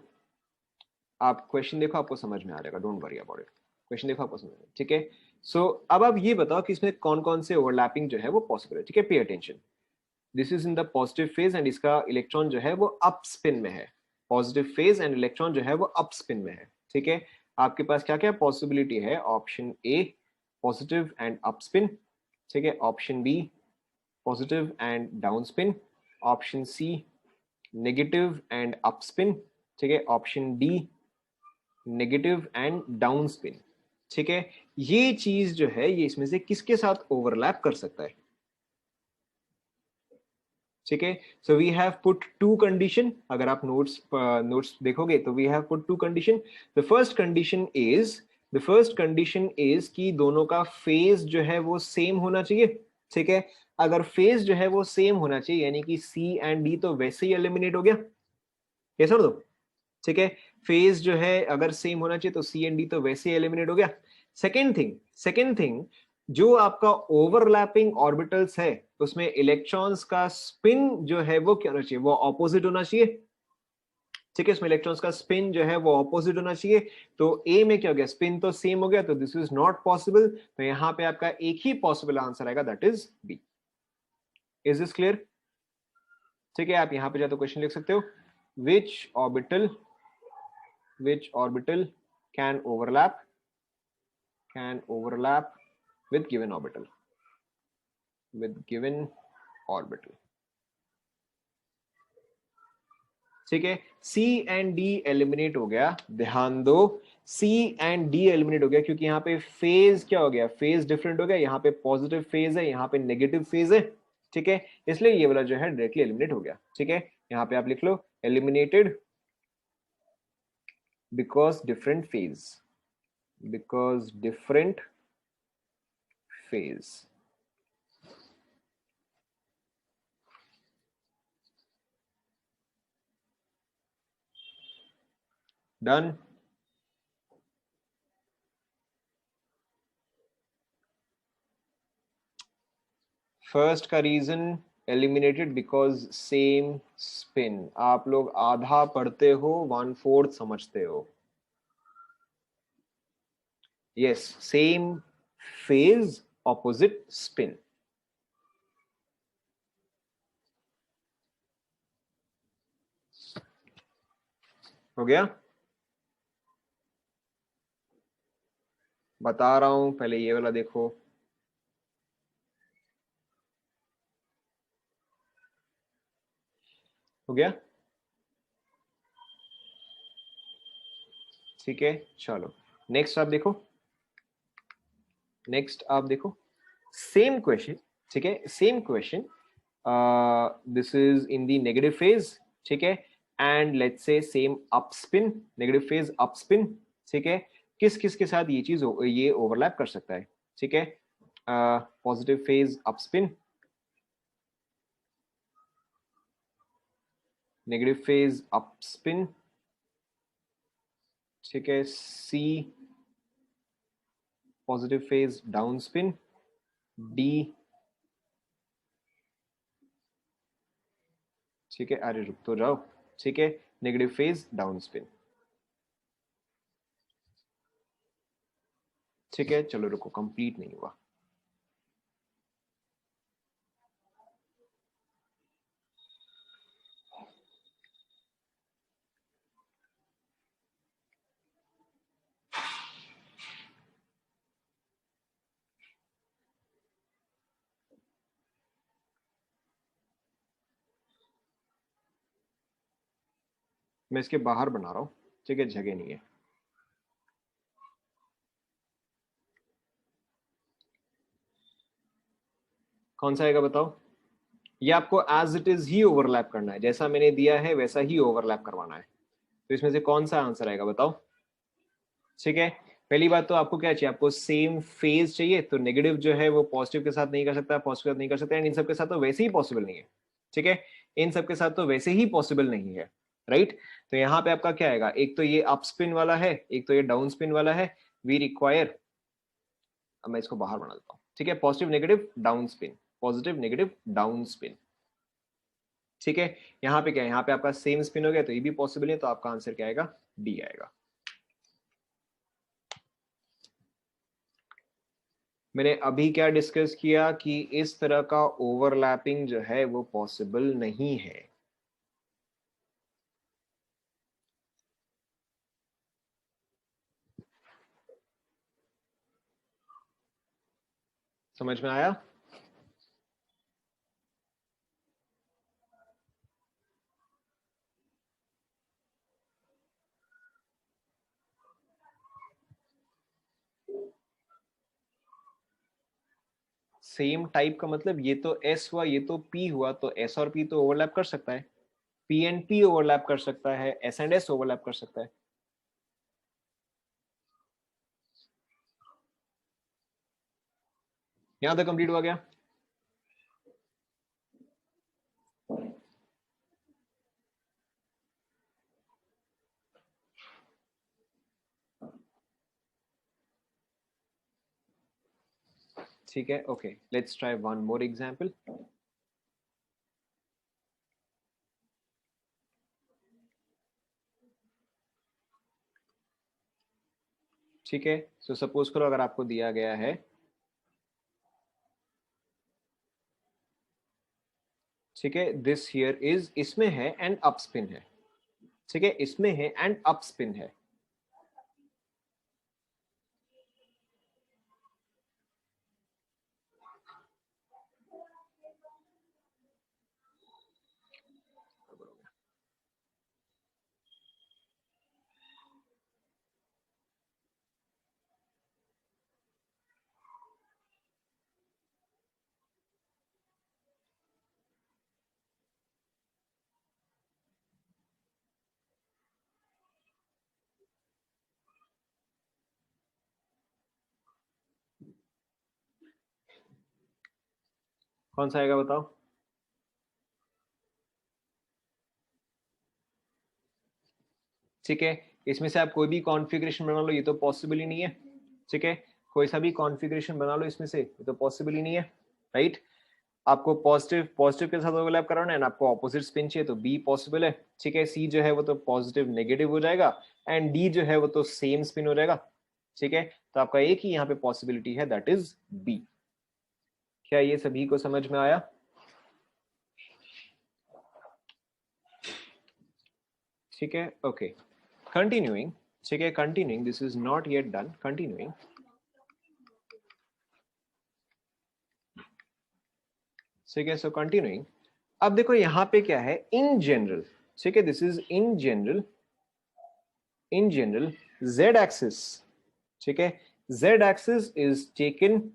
आप क्वेश्चन देखो, आपको समझ में आ जाएगा, don't worry about it. Question देखो, आपको समझ में, ठीक है। सो अब आप ये बताओ कि इसमें कौन कौन से ओवरलैपिंग जो है वो पॉसिबल है, ठीक है। Pay attention, this is in the positive phase and इसका इलेक्ट्रॉन जो है वो अप स्पिन में है। पॉजिटिव फेज एंड इलेक्ट्रॉन जो है वो अप स्पिन में है, ठीक है। आपके पास क्या क्या पॉसिबिलिटी है? Option A positive and up spin, ठीक है। Option B positive and down spin, option C negative and up spin, ठीक है। Option D negative and down spin, ठीक है। ये चीज जो है ये इसमें से किसके साथ ओवरलैप कर सकता है? ठीक है, so we have put two condition. अगर आप नोट्स देखोगे तो we have put two condition. The first condition is, the first condition is कि दोनों का फेज जो है वो सेम होना चाहिए, ठीक है। अगर फेज जो है वो सेम होना चाहिए, यानी कि सी एंड डी तो वैसे ही एलिमिनेट हो गया, ये समझ दो, ठीक है। फेज जो है अगर सेम होना चाहिए तो सी एंड डी तो वैसे ही एलिमिनेट हो गया। सेकेंड थिंग, जो आपका ओवरलैपिंग ऑर्बिटल्स है उसमें इलेक्ट्रॉन्स का स्पिन जो है वो क्या होना चाहिए? वो ऑपोजिट होना चाहिए, ठीक है। इसमें इलेक्ट्रॉन्स का स्पिन जो है वो ऑपोजिट होना चाहिए। तो ए में क्या हो गया? स्पिन तो सेम हो गया, तो दिस इज नॉट पॉसिबल। तो यहां पे आपका एक ही पॉसिबल आंसर आएगा, that is B. Is this clear? ठीक है, आप यहां पे जाते क्वेश्चन लिख सकते हो, विच orbital, which orbital can overlap with given orbital, with given orbital, ठीक है, सी एंड डी एलिमिनेट हो गया, ध्यान दो, सी एंड डी एलिमिनेट हो गया क्योंकि यहाँ पे फेज क्या हो गया, फेज डिफरेंट हो गया, यहाँ पे पॉजिटिव फेज है, यहाँ पे नेगेटिव फेज है, ठीक है, इसलिए ये वाला जो है डायरेक्टली एलिमिनेट हो गया, ठीक है, यहाँ पे आप लिख लो eliminated because different phase, because different phase. Done. First का reason eliminated because same spin, आप लोग आधा पढ़ते हो 1/4 समझते हो, yes, same phase opposite spin. हो गया, बता रहा हूं, पहले ये वाला देखो, हो गया, ठीक है, चलो नेक्स्ट आप देखो, नेक्स्ट आप देखो, सेम क्वेश्चन, ठीक है, same question, this is in the negative phase, ठीक है, and let's say same up spin, negative phase up spin, ठीक है, किस किस के साथ ये चीज ये ओवरलैप कर सकता है, ठीक है, positive phase up spin, negative phase up spin, ठीक है, C positive phase down spin, D, ठीक है, अरे रुक तो जाओ, ठीक है, नेगेटिव फेज डाउन स्पिन, ठीक है, चलो रुको, कंप्लीट नहीं हुआ, मैं इसके बाहर बना रहा हूं, ठीक है, जगह नहीं है, कौन सा आएगा बताओ, ये आपको एज इट इज ही ओवरलैप करना है, जैसा मैंने दिया है वैसा ही ओवरलैप करवाना है, तो इसमें से कौन सा आंसर आएगा बताओ, ठीक है, पहली बात तो आपको क्या चाहिए, आपको सेम फेज चाहिए, तो नेगेटिव जो है वो पॉजिटिव के साथ नहीं कर सकता, पॉजिटिव के साथ नहीं कर सकता, एंड इन सब के साथ तो वैसे ही पॉसिबल नहीं है, ठीक है, इन सब के साथ तो वैसे ही पॉसिबल नहीं है, राइट, तो यहाँ पे आपका क्या आएगा, एक तो ये अप स्पिन वाला है, एक तो ये डाउन स्पिन वाला है, वी रिक्वायर, अब मैं इसको बाहर बना देता हूँ, ठीक है, positive negative down spin, positive negative down spin, ठीक है, यहाँ पे क्या है, यहाँ पे आपका सेम स्पिन हो गया, तो ये भी पॉसिबल है, तो आपका आंसर क्या आएगा, डी आएगा। मैंने अभी क्या डिस्कस किया कि इस तरह का ओवरलैपिंग जो है वो पॉसिबल नहीं है, समझ में आया, सेम टाइप का मतलब ये तो एस हुआ, ये तो पी हुआ, तो एस और पी तो ओवरलैप कर सकता है, पी एंड पी ओवरलैप कर सकता है, एस एंड एस ओवरलैप कर सकता है, यहां तक कंप्लीट हुआ गया, ठीक है, okay, let's try one more example, ठीक है, सो सपोज करो अगर आपको दिया गया है, ठीक है, दिस हियर इज, इसमें है एंड अप स्पिन है, ठीक है, इसमें है एंड अप स्पिन है, कौन सा आएगा बताओ? ठीक है, इसमें से आप कोई भी कॉन्फ़िगरेशन बना लो, ये तो पॉसिबल ही नहीं है। ठीक है, कोई सा भी कॉन्फ़िगरेशन बना लो इसमें से, ये तो पॉसिबल ही नहीं है, राइट? आपको पॉजिटिव पॉजिटिव के साथ ओवरलैप कराना है ना, आपको ऑपोजिट स्पिन चाहिए तो बी पॉसिबल है। ठीक है, सी जो है वो तो पॉजिटिव नेगेटिव हो जाएगा, एंड डी जो है वो तो सेम स्पिन हो जाएगा। ठीक है, तो आपका एक ही यहाँ पे पॉसिबिलिटी है, दैट इज बी। क्या ये सभी को समझ में आया? ठीक है, ओके, कंटिन्यूइंग। ठीक है, continuing, this is not yet done, continuing. ठीक है, सो कंटिन्यूइंग। अब देखो यहाँ पे क्या है, इन जनरल। ठीक है, this is in general, in general z axis. ठीक है, z axis is taken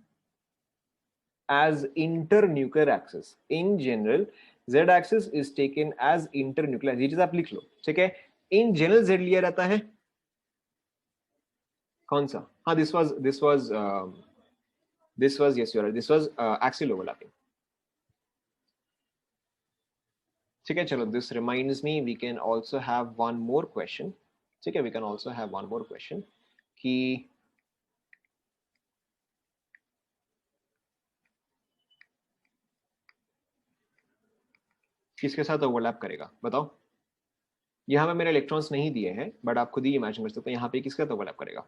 as internuclear axis. In general, z axis is taken as internuclear। ये चीज आप लिख लो। ठीक है, इन जनरल z लिया रहता है, कौन सा? हाँ, this was yes you are right, this was axial overlapping। ठीक है, चलो, this reminds me we can also have one more question। ठीक है, we can also have one more question कि किसके साथ ओवरलैप करेगा बताओ? यहाँ पे मेरे इलेक्ट्रॉन्स नहीं दिए हैं, बट आप खुद ही इमेजिन कर सकते हो यहाँ पे किसके साथ ओवरलैप करेगा।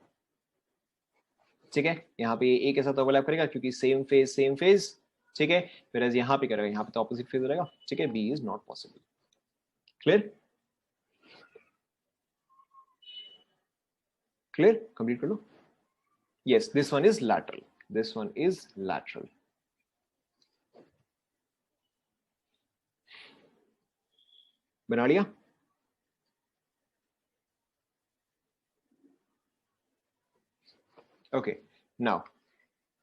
ठीक है, यहाँ पे ए के साथ ओवरलैप करेगा क्योंकि सेम फेज सेम फेज। ठीक है, फिर यहाँ पे करेगा, यहाँ पे तो ऑपोजिट फेज रहेगा। ठीक है, B is not possible. Clear? Clear, complete कर लो। Yes, this one is lateral, this one is lateral. बना लिया? okay, now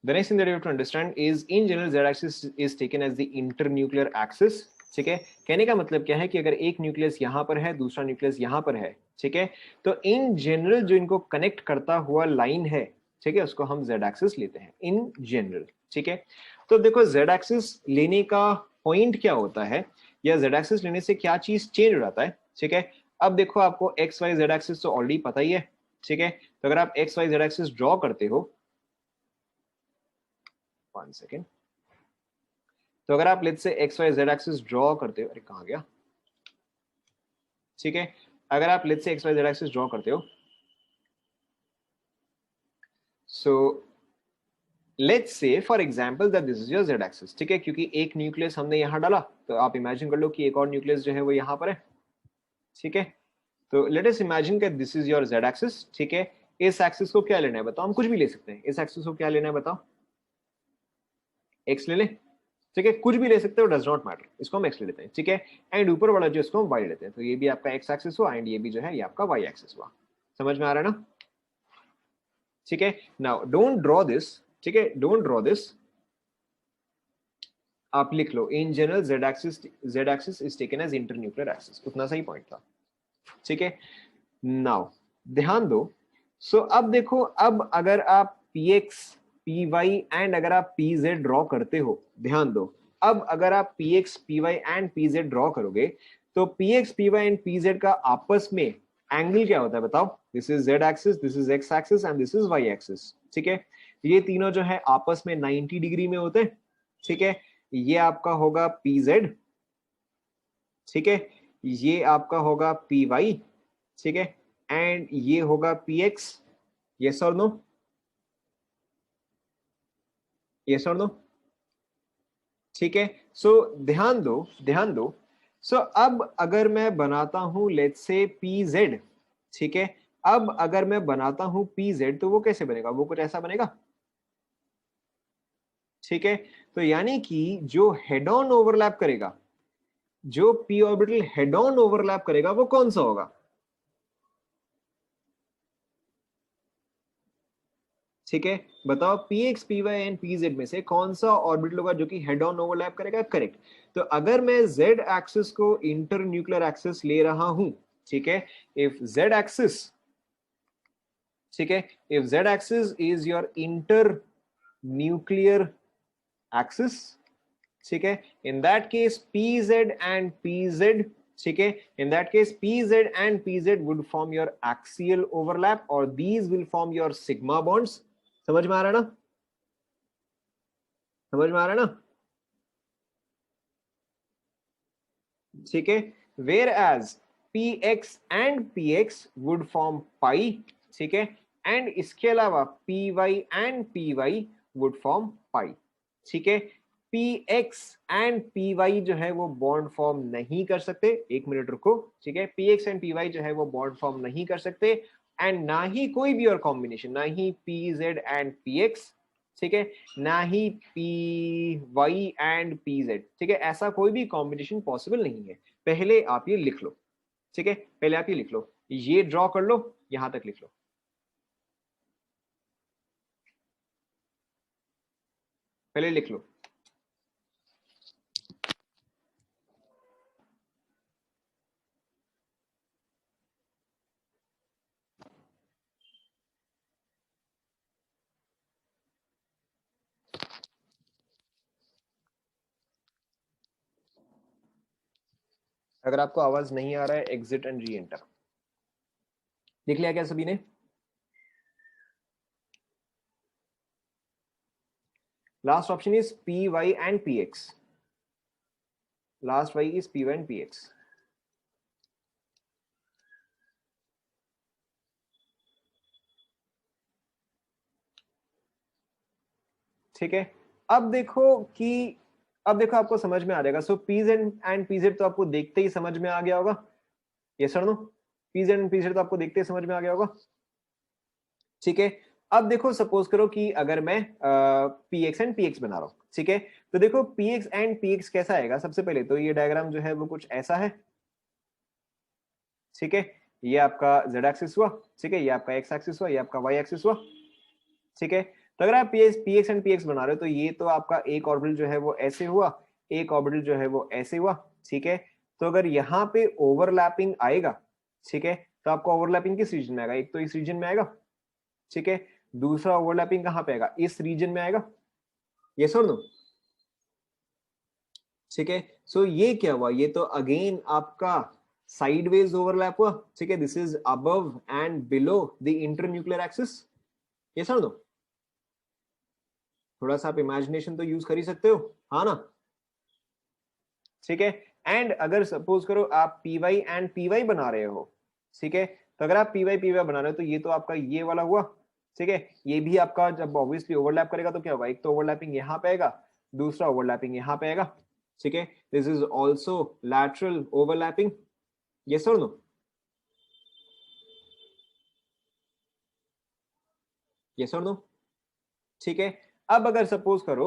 the next thing that you have to understand is in general z axis is taken as the internuclear axis। ठीक है, कहने का मतलब क्या है कि अगर एक न्यूक्लियस यहां पर है, दूसरा न्यूक्लियस यहां पर है, ठीक है, तो इन जनरल जो इनको कनेक्ट करता हुआ लाइन है, ठीक है, उसको हम z एक्सिस लेते हैं इन जनरल। ठीक है, तो देखो z एक्सिस लेने का पॉइंट क्या होता है, या z एक्सिस लेने से क्या चीज चेंज हो जाता है। ठीक है, अब देखो आपको x y z एक्सिस तो ऑलरेडी पता ही है। ठीक है, तो अगर आप x y z axis draw करते हो, 1 सेकेंड, तो अगर आप let's say X Y Z axis draw करते हो, अरे कहाँ गया? ठीक है, अगर आप let's say X Y Z axis draw करते हो, so let's say for example that this is your Z axis. ठीक है, क्योंकि एक न्यूक्लियस हमने यहां डाला, तो आप इमेजिन कर लो कि एक और न्यूक्लियस जो है वो यहां पर है। ठीक है, तो लेट अस इमेजिन कि this is your Z axis. ठीक है, इस एक्सिस को क्या लेना है बताओ? हम कुछ भी ले सकते हैं। इस एक्सिस को क्या लेना है बताओ? एक्स ले लें। ठीक है, कुछ भी ले सकते हो, डज नॉट मैटर, इसको हम एक्स ले लेते हैं। ठीक है, एंड ऊपर वाला जो इसको हम वाई लेते हैं, तो ये भी आपका एक्स एक्सिस हुआ, एंड ये भी जो है ये आपका वाई एक्सिस हुआ। समझ में आ रहा है ना? ठीक है, नाउ डोंट ड्रॉ दिस। ठीक है, डोंट ड्रॉ दिस, आप लिख लो in general Z axis is taken as internuclear axis, उतना सही पॉइंट था। ठीक है, नाउ ध्यान दो। सो अब देखो, अब अगर आप P X P Y and अगर आप पी जेड ड्रॉ करते हो, ध्यान दो, अब अगर आप P X P Y and P Z draw करोगे, तो P X P Y and P Z का आपस में एंगल क्या होता है बताओ? This is Z axis, this is X axis and this is Y axis. ठीक है, ये तीनों जो है आपस में 90 डिग्री में होते हैं। ठीक है, ये आपका होगा पी जेड। ठीक है, ये आपका होगा पी वाई। ठीक है, एंड ये होगा पी एक्स। यस और नो? यस और नो? ठीक है, सो ध्यान दो, ध्यान दो। सो अब अगर मैं बनाता हूं लेट्स से पी जेड। ठीक है, अब अगर मैं बनाता हूं पी जेड, तो वो कैसे बनेगा? वो कुछ ऐसा बनेगा। ठीक है, तो यानी कि जो हेड ऑन ओवरलैप करेगा, जो P orbital head on overlap करेगा, वो कौन सा होगा? ठीक है, बताओ P X P Y and P Z में से कौन सा ऑर्बिटल होगा जो कि हेड ऑन ओवरलैप करेगा? करेक्ट। तो अगर मैं जेड एक्सिस को इंटर न्यूक्लियर एक्सिस ले रहा हूं, ठीक है, इफ जेड एक्सिस, ठीक है, if Z axis is your inter nuclear axis, ठीक है, in that case PZ and PZ, ठीक है, in that case PZ and PZ would form your axial overlap और these will form your sigma bonds. समझ में आ रहा है ना, समझ में आ रहा है ना, ठीक है, whereas PX and PX would form pi, ठीक है, एंड इसके अलावा PY and PY would form pi, ठीक है। PX एंड PY जो है वो बॉन्ड फॉर्म नहीं कर सकते, एक मिनट रुको, ठीक है, PX एंड PY जो है वो बॉन्ड फॉर्म नहीं कर सकते, एंड ना ही कोई भी और कॉम्बिनेशन, ना ही PZ एंड PX, ठीक है, ना ही PY एंड PZ, ठीक है, ऐसा कोई भी कॉम्बिनेशन पॉसिबल नहीं है। पहले आप ये लिख लो, ठीक है, पहले आप ये लिख लो, ये ड्रॉ कर लो, यहां तक लिख लो, पहले लिख लो। अगर आपको आवाज नहीं आ रहा है, एग्जिट एंड री एंटर। देख लिया क्या सभी ने? Last option is PY and PX, last why is PY and PX। ठीक है, अब देखो कि, अब देखो आपको समझ में आ जाएगा। सो पीज एंड पीजेड तो आपको देखते ही समझ में आ गया होगा, ये सर नो, पीज एंड पीजेड तो आपको देखते ही समझ में आ गया होगा, ठीक है। अब देखो सपोज करो कि अगर मैं PX एंड PX बना रहा हूं, ठीक है, तो देखो PX एंड PX कैसा आएगा। सबसे पहले तो ये डायग्राम जो है वो कुछ ऐसा है, ठीक है, ये आपका Z एक्सिस हुआ, ठीक है, ये आपका X एक्सिस हुआ, ये आपका Y एक्सिस हुआ, ठीक है। तो अगर आप PX एंड PX बना रहे हो तो ये तो आपका एक ऑर्बिटल जो है वो ऐसे हुआ, एक ऑर्बिटल जो है वो ऐसे हुआ, ठीक है। तो अगर यहाँ पे ओवरलैपिंग आएगा, ठीक है, तो आपका ओवरलैपिंग किस रीजन में आएगा? एक तो इस रीजन में आएगा, ठीक है, दूसरा ओवरलैपिंग कहाँ पे आएगा? इस रीजन में आएगा, ये सुन लो, ठीक है। सो ये क्या हुआ? ये तो अगेन आपका साइडवेज ओवरलैप हुआ, ठीक है, this is above and below the internuclear axis, ये समझ लो। थोड़ा सा आप इमेजिनेशन तो यूज कर ही सकते हो, हाँ ना, ठीक है। एंड अगर सपोज करो आप PY एंड PY बना रहे हो, ठीक है, तो अगर आप PY बना रहे हो तो ये तो आपका ये वाला हुआ, ठीक है, ये भी आपका जब ऑब्वियसली ओवरलैप करेगा तो क्या होगा? एक तो ओवरलैपिंग यहाँ पे आएगा, दूसरा ओवरलैपिंग यहाँ पे आएगा, ठीक है, this is also lateral overlapping, yes और नो, यस और नो, ठीक है। अब अगर सपोज करो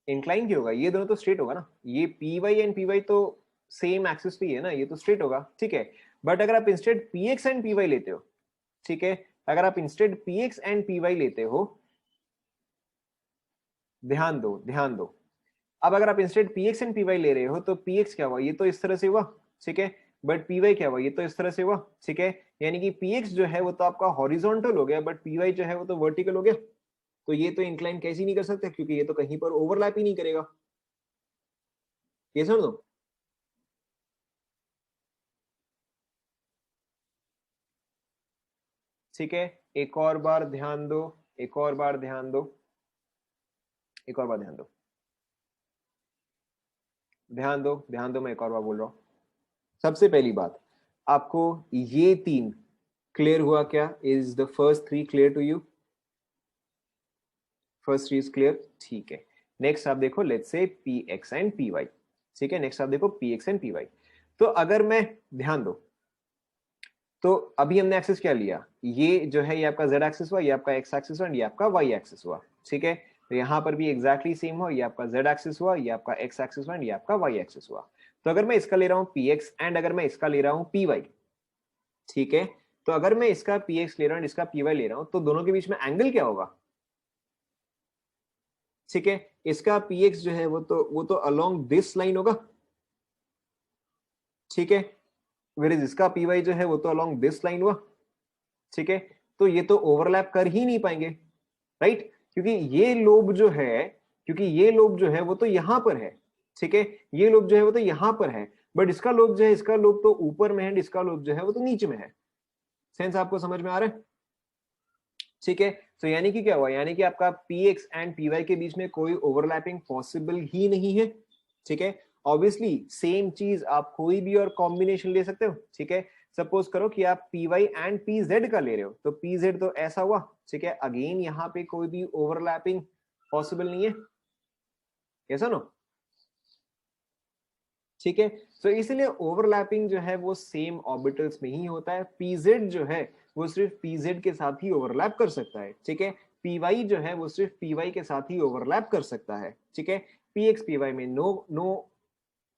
इंक्लाइन क्यों होगा? ये दोनों तो स्ट्रेट होगा ना, ये PY एंड PY तो सेम एक्सिस पे ही है ना, ये तो स्ट्रेट होगा, ठीक है। बट अगर आप इंस्टेड PX एंड PY लेते हो, ठीक है, अगर आप इंस्टेड PX एंड PY लेते हो, ध्यान दो ध्यान दो, अब अगर आप इंस्टेड PX एंड PY ले रहे हो तो PX क्या हुआ? ये तो इस तरह से हुआ, ठीक है, बट PY क्या हुआ? ये तो इस तरह से हुआ, ठीक है, यानी कि PX जो है वो तो आपका हॉरिजॉन्टल हो गया, बट PY जो है वो तो वर्टिकल हो गया। तो ये तो इंक्लाइन कैसे ही नहीं कर सकते, क्योंकि ये तो कहीं पर ओवरलैप ही नहीं करेगा, ये समझ लो, ठीक है। एक और बार ध्यान दो, एक और बार ध्यान दो, एक और बार ध्यान दो, ध्यान दो, ध्यान दो, मैं एक और बार बोल रहा हूं। सबसे पहली बात, आपको ये तीन क्लियर हुआ क्या? Is the first three clear to you? First three is clear, ठीक है। नेक्स्ट आप देखो, let's say PX and PY, ठीक है, नेक्स्ट आप देखो PX एंड PY। तो अगर मैं, ध्यान दो, तो अभी हमने एक्सिस क्या लिया? ये जो है ये आपका Z एक्सिस हुआ, ये आपका X एक्सिस हुआ, ये आपका Y एक्सिस हुआ, ठीक है। तो यहाँ पर भी एग्जैक्टली सेम हुआ, ये आपका Z एक्सिस हुआ, ये आपका X एक्सिस हुआ, ये आपका Y एक्सिस हुआ। तो अगर मैं इसका ले रहा हूँ PX एंड अगर मैं इसका ले रहा हूँ PY, ठीक है, तो अगर मैं इसका PX ले रहा हूँ इसका PY ले रहा हूँ तो दोनों के बीच में एंगल क्या होगा? ठीक है, इसका PX जो है वो तो अलोंग दिस लाइन होगा, ठीक है, वेयर इसका PY जो है वो तो अलोंग दिस लाइन हुआ, ठीक है। तो ये तो ओवरलैप कर ही नहीं पाएंगे, राइट, क्योंकि ये लोब जो है क्योंकि ये लोब जो है वो तो यहां पर है, ठीक है, ये लोब जो है वो तो यहां पर है, बट इसका लोब जो है, इसका लोब तो ऊपर में है, इसका लोब जो है वो तो नीचे में है। सेंस आपको समझ में आ रहा है? ठीक है, तो यानी कि क्या हुआ, यानी कि आपका px एंड py के बीच में कोई ओवरलैपिंग पॉसिबल ही नहीं है। ठीक है, ऑब्वियसली सेम चीज आप कोई भी और कॉम्बिनेशन ले सकते हो। ठीक है, सपोज करो कि आप py एंड pz का ले रहे हो, तो pz तो ऐसा हुआ। ठीक है, अगेन यहाँ पे कोई भी ओवरलैपिंग पॉसिबल नहीं है, ऐसा नो। ठीक है, तो इसलिए ओवरलैपिंग जो है वो सेम ऑर्बिटल्स में ही होता है। pz जो है वो सिर्फ pz के साथ ही ओवरलैप कर सकता है। ठीक है, py जो है वो सिर्फ py के साथ ही ओवरलैप कर सकता है। ठीक है, px py में नो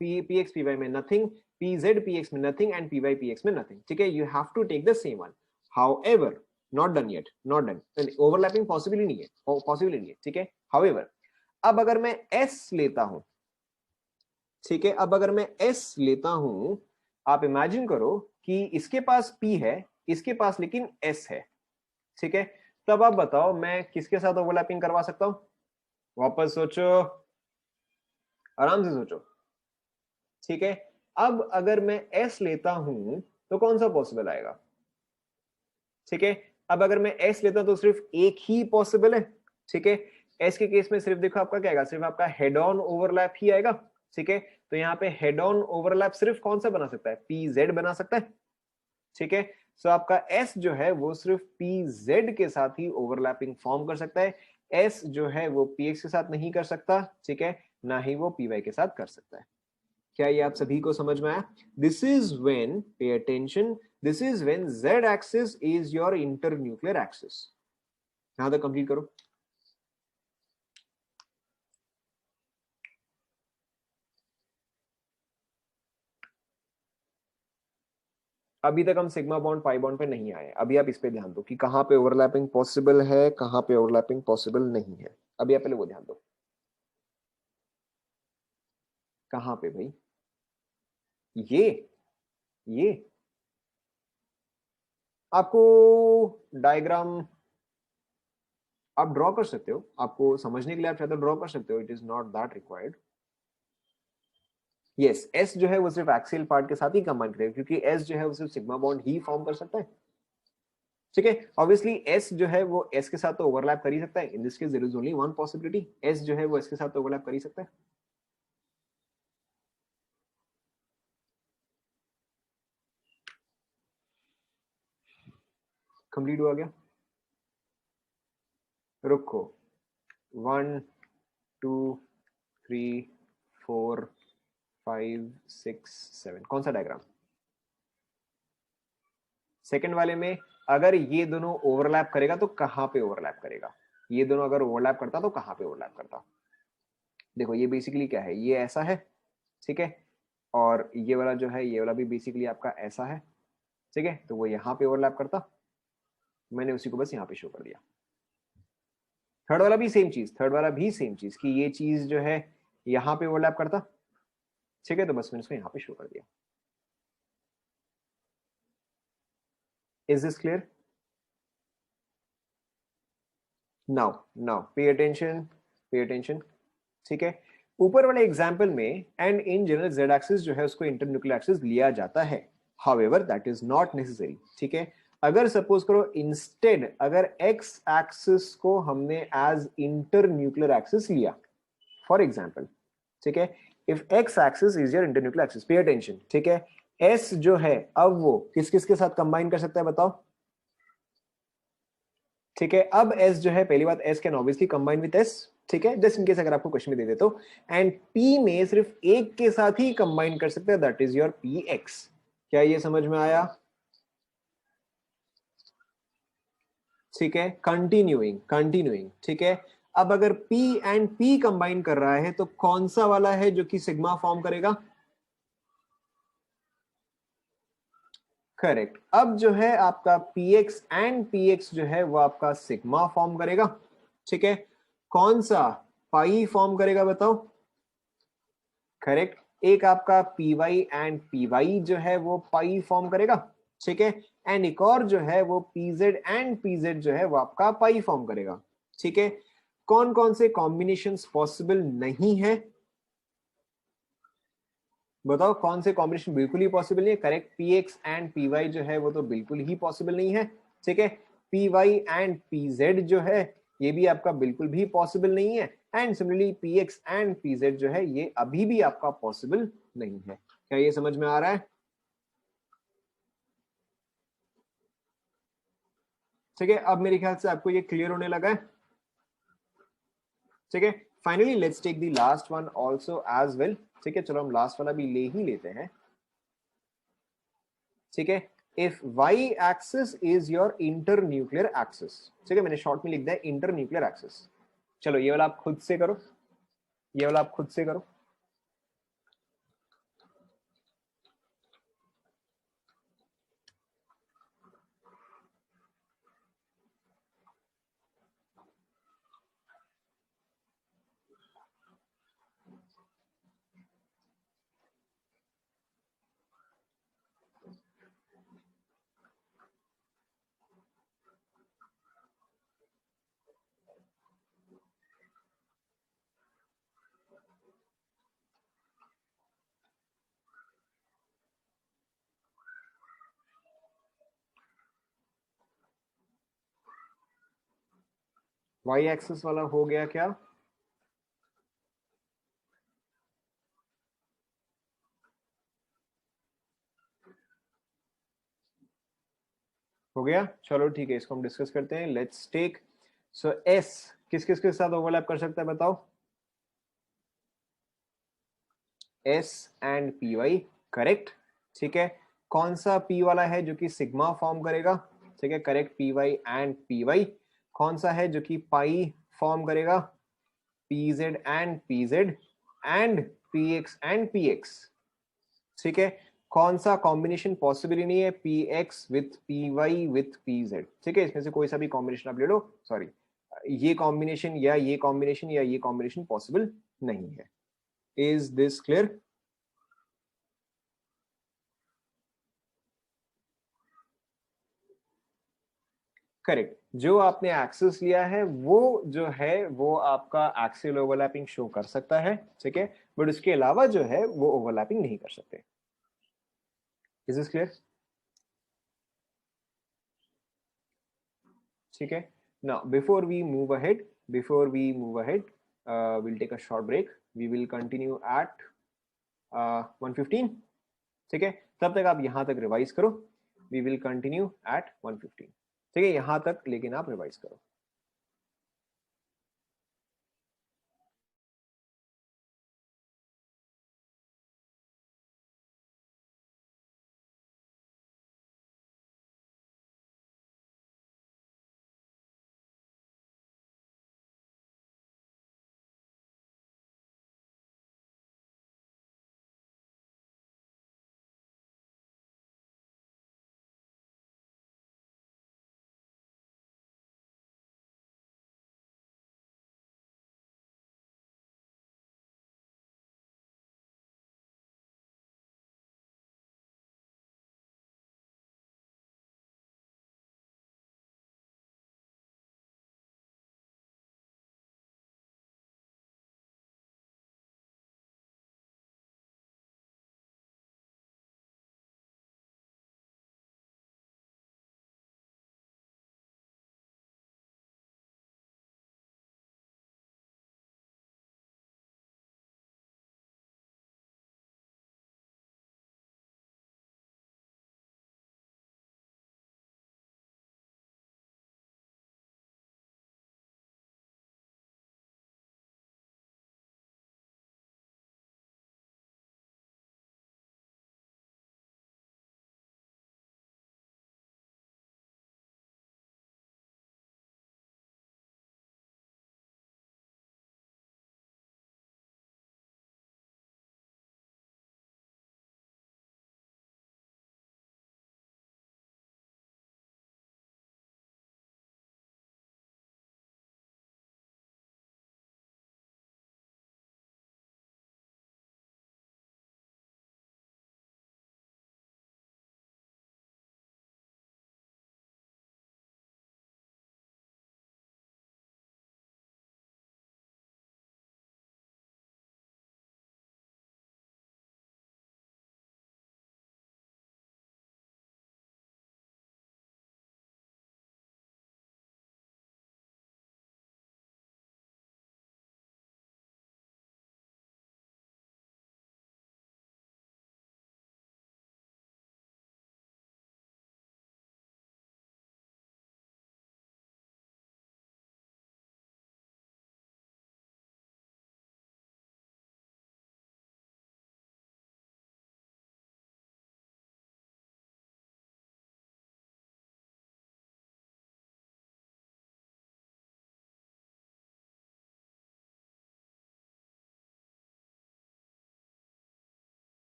px py में नथिंग, pz px में नथिंग एंड py px में नथिंग। ठीक है, you have to take the same one. However not done yet, not done, overlapping possible ही नहीं है, पॉसिबल ही नहीं है। ठीक है, हाउएवर अब अगर मैं s लेता हूं, ठीक है, अब अगर मैं s लेता हूं, आप इमेजिन करो कि इसके पास p है, इसके पास लेकिन s है। ठीक है, तब आप बताओ मैं किसके साथ ओवरलैपिंग करवा सकता हूं? वापस सोचो, आराम से सोचो। ठीक है, अब अगर मैं s लेता हूं तो कौन सा पॉसिबल आएगा? ठीक है, अब अगर मैं s लेता हूं तो सिर्फ एक ही पॉसिबल है। ठीक है, s के केस में सिर्फ देखो आपका क्या आएगा, सिर्फ आपका हेड ऑन ओवरलैप ही आएगा। ठीक है, तो यहाँ पे हेड ऑन ओवरलैप सिर्फ कौन सा बना सकता है? pz बना सकता है। ठीक है, सो आपका s जो है वो सिर्फ pz के साथ ही ओवरलैपिंग फॉर्म कर सकता है, s जो है वो px के साथ नहीं कर सकता। ठीक है, ना ही वो py के साथ कर सकता है। क्या ये आप सभी को समझ में आया? This is when, pay attention, this is when z axis is your internuclear axis. यहां तक कंप्लीट करो। अभी तक हम सिग्मा बॉन्ड पाई बॉन्ड पे नहीं आए, अभी आप इस पे ध्यान दो कि कहां पे ओवरलैपिंग पॉसिबल है, कहां पे ओवरलैपिंग पॉसिबल नहीं है। अभी आप पहले वो ध्यान दो, कहां पे भाई? ये आपको डायग्राम आप ड्रॉ कर सकते हो, आपको समझने के लिए आप चाहे तो ड्रॉ कर सकते हो, it is not that required. Yes, S जो है वो सिर्फ एक्सियल पार्ट के साथ ही कंबाइन करेगा, क्योंकि एस जो है वो सिर्फ सिग्मा बॉन्ड ही फॉर्म कर सकता है। ठीक है, ऑब्वियसली एस जो है वो एस के साथ तो ओवरलैप कर ही सकता है। In this case there is only one possibility, S जो है वो एस के साथ तो ओवरलैप कर ही सकता है। कंप्लीट हुआ गया? रुको, 1 2 3 4 5 6 7, कौन सा डायग्राम? सेकंड वाले में अगर ये दोनों ओवरलैप करेगा तो कहां पे ओवरलैप करेगा? ये दोनों अगर ओवरलैप करता तो कहां पे ओवरलैप करता? देखो ये बेसिकली क्या है, ये ऐसा है। ठीक है, और ये वाला जो है, ये वाला भी बेसिकली आपका ऐसा है। ठीक है, तो वो यहाँ पे ओवरलैप करता, मैंने उसी को बस यहाँ पे शो कर दिया। थर्ड वाला भी सेम चीज, थर्ड वाला भी सेम चीज कि ये चीज जो है यहाँ पे ओवरलैप करता। ठीक है, तो बस मैंने इसको यहाँ पे शो कर दिया। Is this clear? Now now pay attention, pay attention. ठीक है, ऊपर वाले एग्जाम्पल में and in general Z axis जो है उसको इंटरन्यूक्लियर एक्सिस लिया जाता है, however that is not necessary. ठीक है, अगर सपोज करो इंस्टेड अगर एक्स एक्सिस को हमने एज इंटरन्यूक्लियर एक्सिस लिया, फॉर एग्जाम्पल, ठीक है, if x axis is your internuclear axis, pay attention. ठीक है, एस जो है अब वो किस किस के साथ कंबाइन कर सकता है बताओ? ठीक है, अब एस जो है, पहली बात S can obviously combine with S. ठीक है, जस्ट इनकेस अगर आपको क्वेश्चन में दे दे तो, एंड पी में सिर्फ एक के साथ ही कंबाइन कर सकते हैं, that is your P x. क्या ये समझ में आया? ठीक है, कंटिन्यूइंग कंटिन्यूइंग। ठीक है, अब अगर P एंड P कंबाइन कर रहा है तो कौन सा वाला है जो कि सिग्मा फॉर्म करेगा? करेक्ट, अब जो है आपका px एंड px जो है वो आपका सिग्मा फॉर्म करेगा। ठीक है, कौन सा पाई फॉर्म करेगा बताओ? करेक्ट, एक आपका py एंड py जो है वो पाई फॉर्म करेगा। ठीक है, एंड एक और जो है वो pz एंड pz जो है वो आपका पाई फॉर्म करेगा। ठीक है, कौन कौन से कॉम्बिनेशंस पॉसिबल नहीं है, बताओ कौन से कॉम्बिनेशन बिल्कुल ही पॉसिबल नहीं है। Correct, P X and P Y जो है वो तो बिल्कुल ही पॉसिबल नहीं है, ठीक है। P Y and P Z जो है ये भी आपका बिल्कुल भी पॉसिबल नहीं है, and similarly P X and P Z जो है ये अभी भी आपका पॉसिबल नहीं है। क्या ये समझ में आ रहा है? ठीक है, अब मेरे ख्याल से आपको ये क्लियर होने लगा है, ठीक है। Finally let's take the last one also as well, ठीक है। चलो हम लास्ट वाला भी ले ही लेते हैं, ठीक है। If Y axis is your inter nuclear axis, ठीक है, मैंने शॉर्ट में लिख दिया इंटर न्यूक्लियर एक्सिस। चलो ये वाला आप खुद से करो, ये वाला आप खुद से करो। वाई एक्सिस वाला हो गया क्या? हो गया, चलो ठीक है, इसको हम डिस्कस करते हैं। लेट्स टेक, सो एस किस किस के साथ ओवरलैप कर सकता है बताओ? S and P Y, correct, ठीक है। कौन सा पी वाला है जो कि सिग्मा फॉर्म करेगा? ठीक है, correct, P Y and P Y. कौन सा है जो कि पाई फॉर्म करेगा? P Z and P Z, and P X and P X, ठीक है। कौन सा कॉम्बिनेशन पॉसिबल ही नहीं है? P X with P Y with P Z, ठीक है। इसमें से कोई सा भी कॉम्बिनेशन आप ले लो, सॉरी, ये कॉम्बिनेशन या ये कॉम्बिनेशन या ये कॉम्बिनेशन पॉसिबल नहीं है। Is this clear? करेक्ट, जो आपने एक्सेस लिया है वो जो है वो आपका एक्सियल ओवरलैपिंग शो कर सकता है, ठीक है, बट उसके अलावा जो है वो ओवरलैपिंग नहीं कर सकते। Is this clear? ठीक है। Now before we move ahead we'll take a short break. We will continue at 1:15, ठीक है। तब तक आप यहां तक रिवाइज करो, वी विल कंटिन्यू एट 1:15, ठीक है, यहां तक लेकिन आप रिवाइज करो।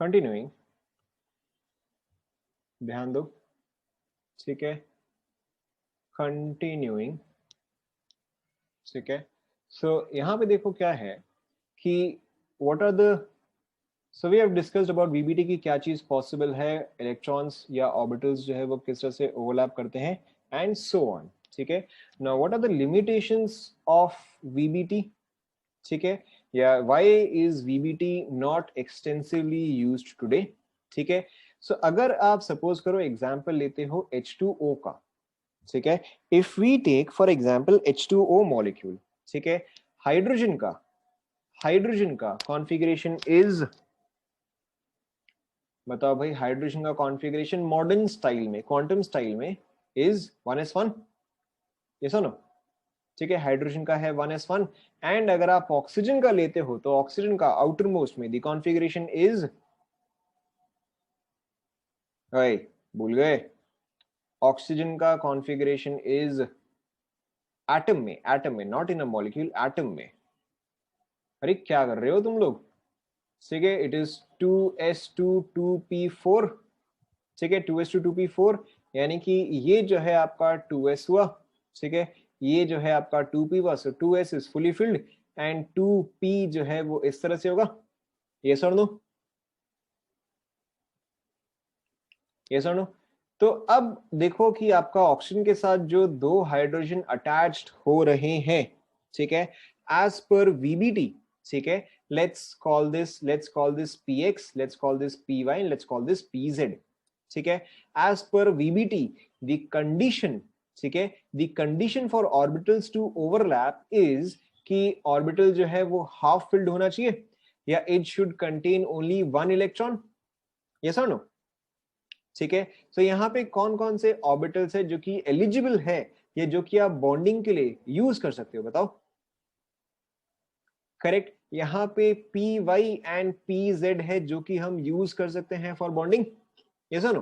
कंटिन्यूइंग, ध्यान दो, ठीक है, कंटिन्यूइंग, ठीक है। सो यहाँ पे देखो क्या है कि what are the, so we have discussed about VBT की क्या चीज पॉसिबल है, इलेक्ट्रॉन्स या ऑर्बिटल्स जो है वो किस तरह से ओवरलैप करते हैं, एंड सो ऑन, ठीक है। Now what are the limitations of VBT, ठीक है, या why is VBT not extensively used today, ठीक है। सो अगर आप सपोज करो एग्जांपल लेते हो H2O का, ठीक है, if we take for example H2O molecule, ठीक है, हाइड्रोजन का, हाइड्रोजन का कॉन्फ़िगरेशन इज, बताओ भाई, हाइड्रोजन का कॉन्फ़िगरेशन मॉडर्न स्टाइल में, क्वांटम स्टाइल में इज 1s1, ये सुनो, ठीक है, हाइड्रोजन का है 1s1, एंड अगर आप ऑक्सीजन का लेते हो तो ऑक्सीजन का आउटर मोस्ट में द कॉन्फ़िगरेशन इज, भूल गए, ऑक्सीजन का कॉन्फ़िगरेशन इज एटम में, एटम में, not in a molecule, atom में। अरे क्या कर रहे हो तुम लोग, ठीक है, इट इज 2s2 2p4, ठीक है, 2s2 2p4, यानी कि ये जो है आपका 2s हुआ, ठीक है, ये जो है आपका 2p हुआ, सो 2s is fully filled and 2p जो है वो इस तरह से होगा, यस और नो, यस और नो। तो अब देखो कि आपका ऑक्सीजन के साथ जो दो हाइड्रोजन अटैच्ड हो रहे हैं, ठीक है, एज पर वीबीटी, ठीक है, let's call this px, let's call this py, let's call this pz, ठीक है, as per VBT the condition, ठीक है, the condition for orbitals to overlap is कि ऑर्बिटल जो है वो हाफ फिल्ड होना चाहिए, या it should contain only one electron, yes और नो, ठीक है। तो यहाँ पे कौन कौन से ऑर्बिटल्स है जो कि एलिजिबल है, या जो कि आप बॉन्डिंग के लिए यूज कर सकते हो, बताओ। करेक्ट, यहाँ पे P Y and P Z है जो कि हम यूज कर सकते हैं फॉर बॉन्डिंग, यस और नो,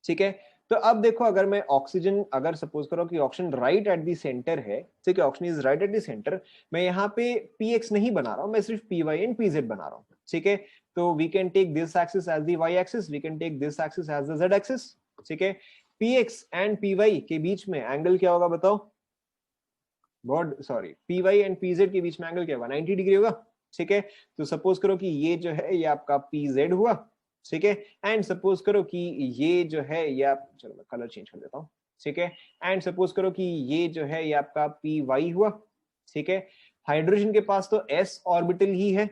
ठीक है। तो अब देखो, अगर मैं ऑक्सीजन, अगर सपोज करो कि oxygen right at the centre है, ठीक है, oxygen is right at the centre, मैं यहाँ पे px नहीं बना रहा हूं, मैं सिर्फ py एंड pz बना रहा हूं, ठीक है। तो we can take this axis as the y axis, we can take this axis as the z axis, ठीक है। px एंड py के बीच में एंगल क्या होगा, बताओ, बहुत सॉरी, py एंड pz के बीच में एंगल क्या होगा, 90 डिग्री होगा, ठीक है। तो सपोज करो कि ये जो है ये आपका pz हुआ, ठीक है, एंड सपोज करो कि ये जो है ये आप, चलो मैं कलर चेंज कर देता हूँ, ठीक है, एंड सपोज करो कि ये जो है ये आपका py हुआ, ठीक है। हाइड्रोजन के पास तो s ऑर्बिटल ही है,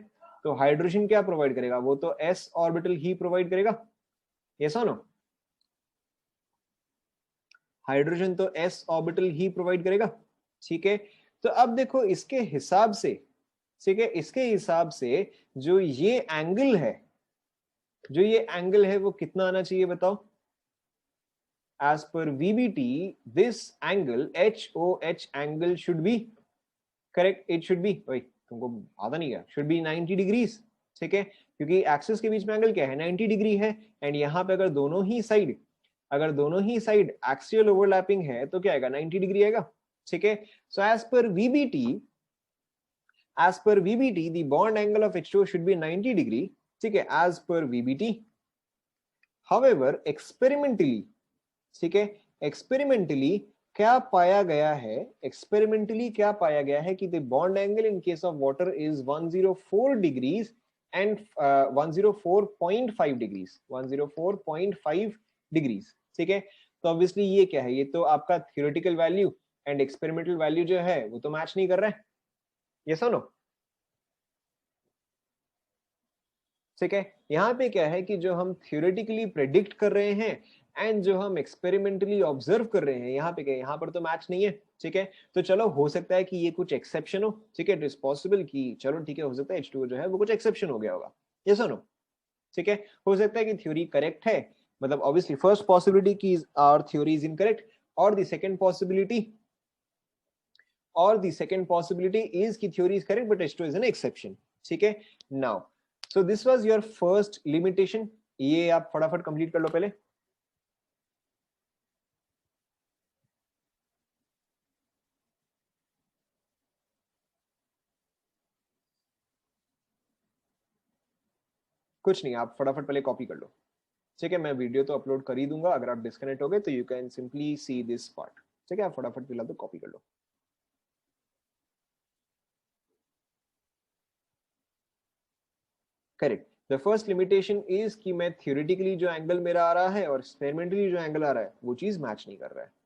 तो हाइड्रोजन क्या प्रोवाइड करेगा, वो तो s ऑर्बिटल ही प्रोवाइड करेगा, यस और नो, हाइड्रोजन तो s ऑर्बिटल ही प्रोवाइड करेगा, ठीक है। तो अब देखो इसके हिसाब से, ठीक है, इसके हिसाब से जो ये एंगल है, जो ये एंगल है वो कितना आना चाहिए, बताओ। As per VBT this angle HOH angle should be, correct, it should be, भाई तुमको आता नहीं क्या, शुड बी 90 डिग्रीज, ठीक है, क्योंकि एक्सिस के बीच में एंगल क्या है, 90 डिग्री है, एंड यहाँ पे अगर दोनों ही साइड, अगर दोनों ही साइड एक्सियल ओवरलैपिंग है तो क्या आएगा, 90 डिग्री आएगा, ठीक है। So as per VBT, as per VBT the bond angle of H2O should be 90 degree, ठीक है, as per VBT। however experimentally, ठीक है, एक्सपेरिमेंटली क्या पाया गया है, एक्सपेरिमेंटली क्या पाया गया है कि the bond angle in case of water is 104 degrees and 104.5 degrees, 104.5 degrees, ठीक है। तो ऑब्वियसली ये क्या है, ये तो आपका theoretical value and experimental value जो है वो तो मैच नहीं कर रहा है, ये सुनो, ठीक है। यहाँ पे क्या है कि जो हम थियोरेटिकली प्रेडिक्ट कर रहे हैं एंड जो हम एक्सपेरिमेंटली ऑब्जर्व कर रहे हैं, यहाँ पे क्या है, यहाँ पर तो मैच नहीं है, ठीक है। तो चलो हो सकता है कि ये कुछ एक्सेप्शन हो, ठीक है, इट इज पॉसिबल कि चलो ठीक है, हो सकता है H2O जो है वो कुछ एक्सेप्शन हो गया होगा, ये सुनो, ठीक है। हो सकता है कि थ्योरी करेक्ट है, मतलब ऑब्वियसली फर्स्ट पॉसिबिलिटी की आवर थ्योरी इज इनकरेक्ट, और द सेकंड पॉसिबिलिटी, और द सेकंड पॉसिबिलिटी इज की theory is correct but H2O is an exception, ठीक है। Now so this was your first limitation, ये आप फटाफट कंप्लीट कर लो पहले। कुछ नहीं, आप फटाफट पहले कॉपी कर लो, ठीक है। मैं वीडियो तो अपलोड कर ही दूंगा, अगर आप डिस्कनेक्ट हो गए तो you can simply see this part, ठीक है। आप फटाफट फिलहाल तो कॉपी कर लो। Correct. The first limitation is कि मैं थियोरेटिकली जो एंगल मेरा आ रहा है और एक्सपेरिमेंटली जो एंगल आ रहा है वो चीज मैच नहीं कर रहा है।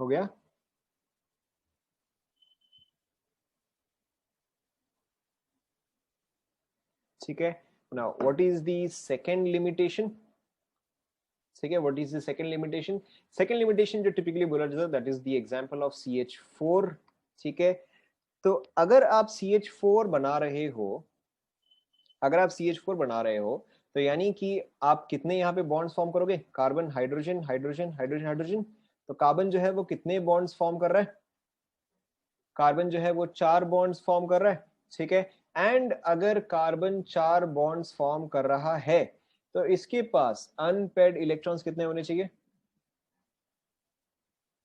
हो गया? ठीक है। Now what is the second limitation? ठीक है, what is the second limitation? Second limitation जो टिपिकली बोला जाता है that is the example of CH4। ठीक है, तो अगर आप CH4 बना रहे हो, अगर आप CH4 बना रहे हो तो यानी कि आप कितने यहाँ पे बॉन्ड्स फॉर्म करोगे? Carbon hydrogen hydrogen hydrogen hydrogen. तो कार्बन जो है वो कितने बॉन्ड्स फॉर्म कर रहा है? कार्बन जो है वो 4 बॉन्ड्स फॉर्म कर रहा है, ठीक है। एंड अगर कार्बन 4 बॉन्ड्स फॉर्म कर रहा है तो इसके पास अनपेयर्ड इलेक्ट्रॉन्स कितने होने चाहिए?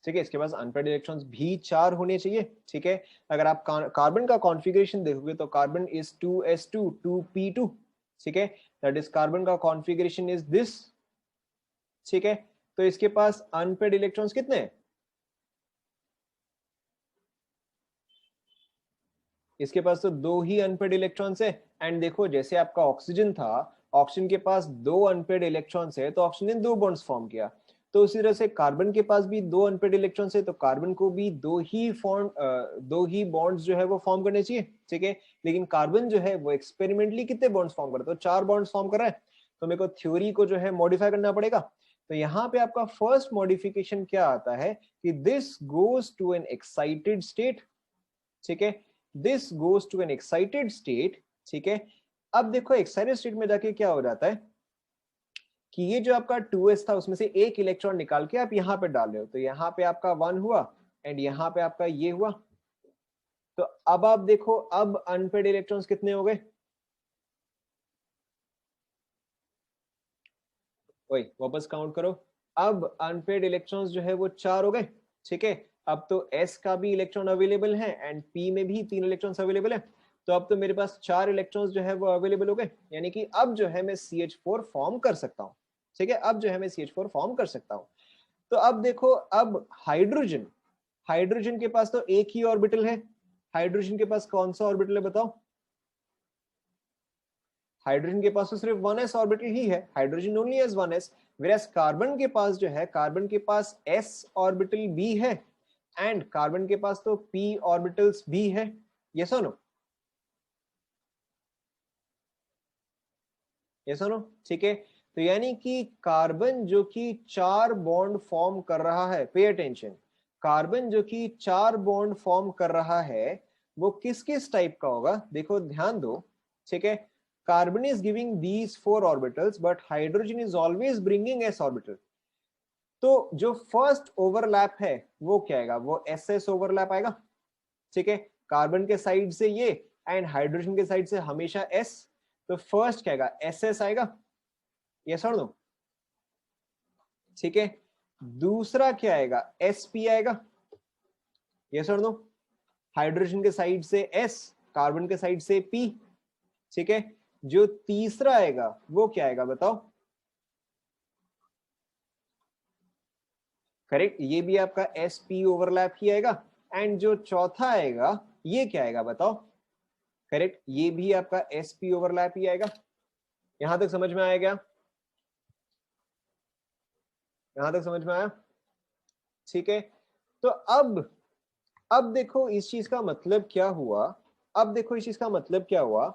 ठीक है, इसके पास अनपेयर्ड इलेक्ट्रॉन्स भी 4 होने चाहिए, ठीक है। अगर आप कार्बन का कॉन्फ़िगरेशन देखोगे तो कार्बन इज 2s2 2p2, ठीक है। दैट इज कार्बन का कॉन्फ़िगरेशन इज दिस, ठीक है। तो इसके पास अनपेयर्ड इलेक्ट्रॉन्स कितने हैं? इसके पास तो 2 ही अनपेयर्ड इलेक्ट्रॉन्स है। एंड देखो जैसे आपका ऑक्सीजन था, ऑक्सीजन के पास 2 अनपेयर्ड इलेक्ट्रॉन्स है तो ऑक्सीजन ने 2 बॉन्ड्स फॉर्म किया। तो उसी तरह से कार्बन के पास भी 2 अनपेयर्ड इलेक्ट्रॉन्स है तो कार्बन को भी 2 ही बॉन्ड्स जो है वो फॉर्म करने चाहिए, ठीक है। लेकिन कार्बन जो है वो एक्सपेरिमेंटली कितने बॉन्ड्स फॉर्म कर रहा है? तो 4 बॉन्ड्स फॉर्म कर रहा है। तो मेरे को थ्योरी को जो है मॉडिफाई करना पड़ेगा। तो यहाँ पे आपका फर्स्ट मॉडिफिकेशन क्या आता है कि this goes to an excited state, ठीक है। This goes to an excited state, ठीक है। अब देखो एक्साइटेड स्टेट में जाके क्या हो जाता है कि ये जो आपका 2s था उसमें से एक इलेक्ट्रॉन निकाल के आप यहाँ पे डाल रहे हो, तो यहाँ पे आपका 1 हुआ एंड यहाँ पे आपका ये हुआ। तो अब आप देखो अब अनपेड इलेक्ट्रॉन्स कितने हो गए? वही वापस काउंट करो। अब अनपेड इलेक्ट्रॉन्स जो है वो 4 हो गए, ठीक है। अब तो s का भी इलेक्ट्रॉन अवेलेबल है एंड p में भी 3 इलेक्ट्रॉन्स अवेलेबल है। तो अब तो मेरे पास 4 इलेक्ट्रॉन्स जो है वो अवेलेबल हो गए, यानी कि अब जो है मैं CH4 फॉर्म कर सकता हूँ, ठीक है। अब जो है मैं CH4 फॉर्म कर सकता हूँ। तो अब देखो अब हाइड्रोजन, हाइड्रोजन के पास तो एक ही ऑर्बिटल है। हाइड्रोजन के पास कौन सा ऑर्बिटल है बताओ? हाइड्रोजन के पास तो सिर्फ 1s ऑर्बिटल ही है, hydrogen only has 1s। Whereas carbon के पास जो है, कार्बन के पास s ऑर्बिटल भी है एंड कार्बन के पास तो p ऑर्बिटल्स भी है। यस और नो? यस और नो? ठीक है। तो यानी कि कार्बन जो कि 4 बॉन्ड फॉर्म कर रहा है, पे अटेंशन, कार्बन जो कि 4 बॉन्ड फॉर्म कर रहा है वो किस किस टाइप का होगा? देखो ध्यान दो, ठीक है। Carbon is giving these 4 orbitals but hydrogen is always bringing s orbital. तो जो फर्स्ट ओवरलैप है वो क्या आएगा? वो ss ओवरलैप आएगा, ठीक है। कार्बन के साइड से ये एंड हाइड्रोजन के साइड से हमेशा s। तो फर्स्ट क्या आएगा? ss आएगा, यस और नो? ठीक है। दूसरा क्या आएगा? sp आएगा, यस और नो? हाइड्रोजन के साइड से s, कार्बन के साइड से p, ठीक है। जो तीसरा आएगा वो क्या आएगा बताओ? करेक्ट, ये भी आपका sp ओवरलैप ही आएगा। एंड जो चौथा आएगा ये क्या आएगा बताओ? करेक्ट, ये भी आपका sp ओवरलैप ही आएगा। यहां तक समझ में आया क्या? यहां तक समझ में आया? ठीक है। तो अब देखो इस चीज का मतलब क्या हुआ। अब देखो इस चीज का मतलब क्या हुआ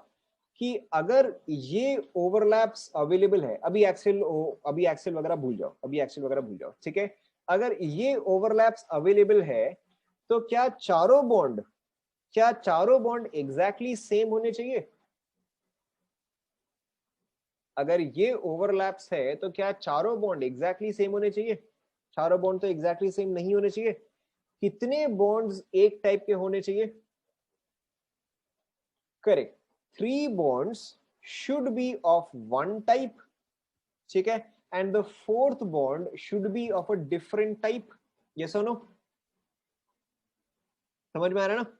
कि अगर ये ओवरलैप्स अवेलेबल है, अभी एक्सेल वगैरह भूल जाओ, अभी एक्सेल वगैरह भूल जाओ, ठीक है। अगर ये ओवरलैप्स अवेलेबल है तो क्या चारों बॉन्ड एग्जैक्टली सेम होने चाहिए? अगर ये ओवरलैप्स है तो क्या चारों बॉन्ड एग्जैक्टली सेम होने चाहिए? चारों बॉन्ड तो एग्जैक्टली सेम नहीं होने चाहिए। कितने बॉन्ड्स एक टाइप के होने चाहिए? Correct, 3 bonds should be of one type, ठीक है, and the fourth bond should be of a different type. Yes और नो? समझ में आ रहा है ना?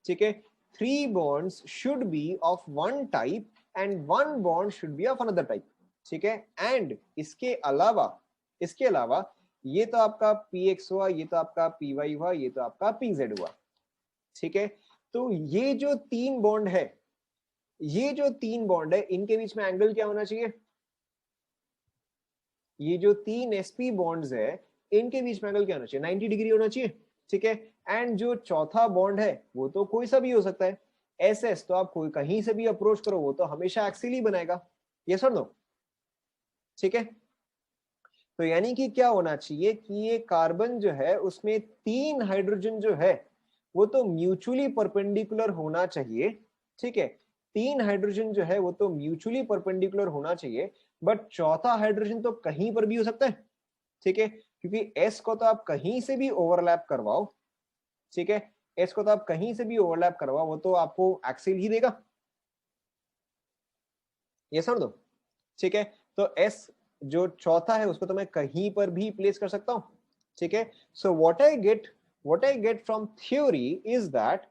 ठीक है, 3 bonds should be of one type and one bond should be of another type, ठीक है। एंड इसके अलावा ये तो आपका px हुआ, ये तो आपका py हुआ, ये तो आपका pz हुआ, ठीक है। तो ये जो 3 बॉन्ड है, ये जो 3 बॉन्ड है, इनके बीच में एंगल क्या होना चाहिए? ये जो 3 sp बॉन्ड्स है, इनके बीच में एंगल क्या होना चाहिए? 90 डिग्री होना चाहिए, ठीक है। एंड जो चौथा बॉन्ड है वो तो कोई सा भी हो सकता है, SS तो आप कोई कहीं से भी अप्रोच करो वो तो हमेशा एक्सियल ही बनाएगा। यस और नो? ठीक है, तो यानी कि क्या होना चाहिए कि ये कार्बन जो है उसमें 3 हाइड्रोजन जो है वो तो म्यूचुअली परपेंडिकुलर होना चाहिए, ठीक है। 3 हाइड्रोजन जो है वो तो म्यूचुअली परपेंडिकुलर होना चाहिए, बट चौथा हाइड्रोजन तो कहीं पर भी हो सकता है, ठीक है, क्योंकि S को तो आप कहीं से भी ओवरलैप करवाओ, ठीक है, S को तो आप कहीं से भी ओवरलैप करवाओ वो तो आपको एक्सियल ही देगा। ये समझ दो, ठीक है। तो S जो चौथा है उसको तो मैं कहीं पर भी प्लेस कर सकता हूं, ठीक है। सो what I get from theory is that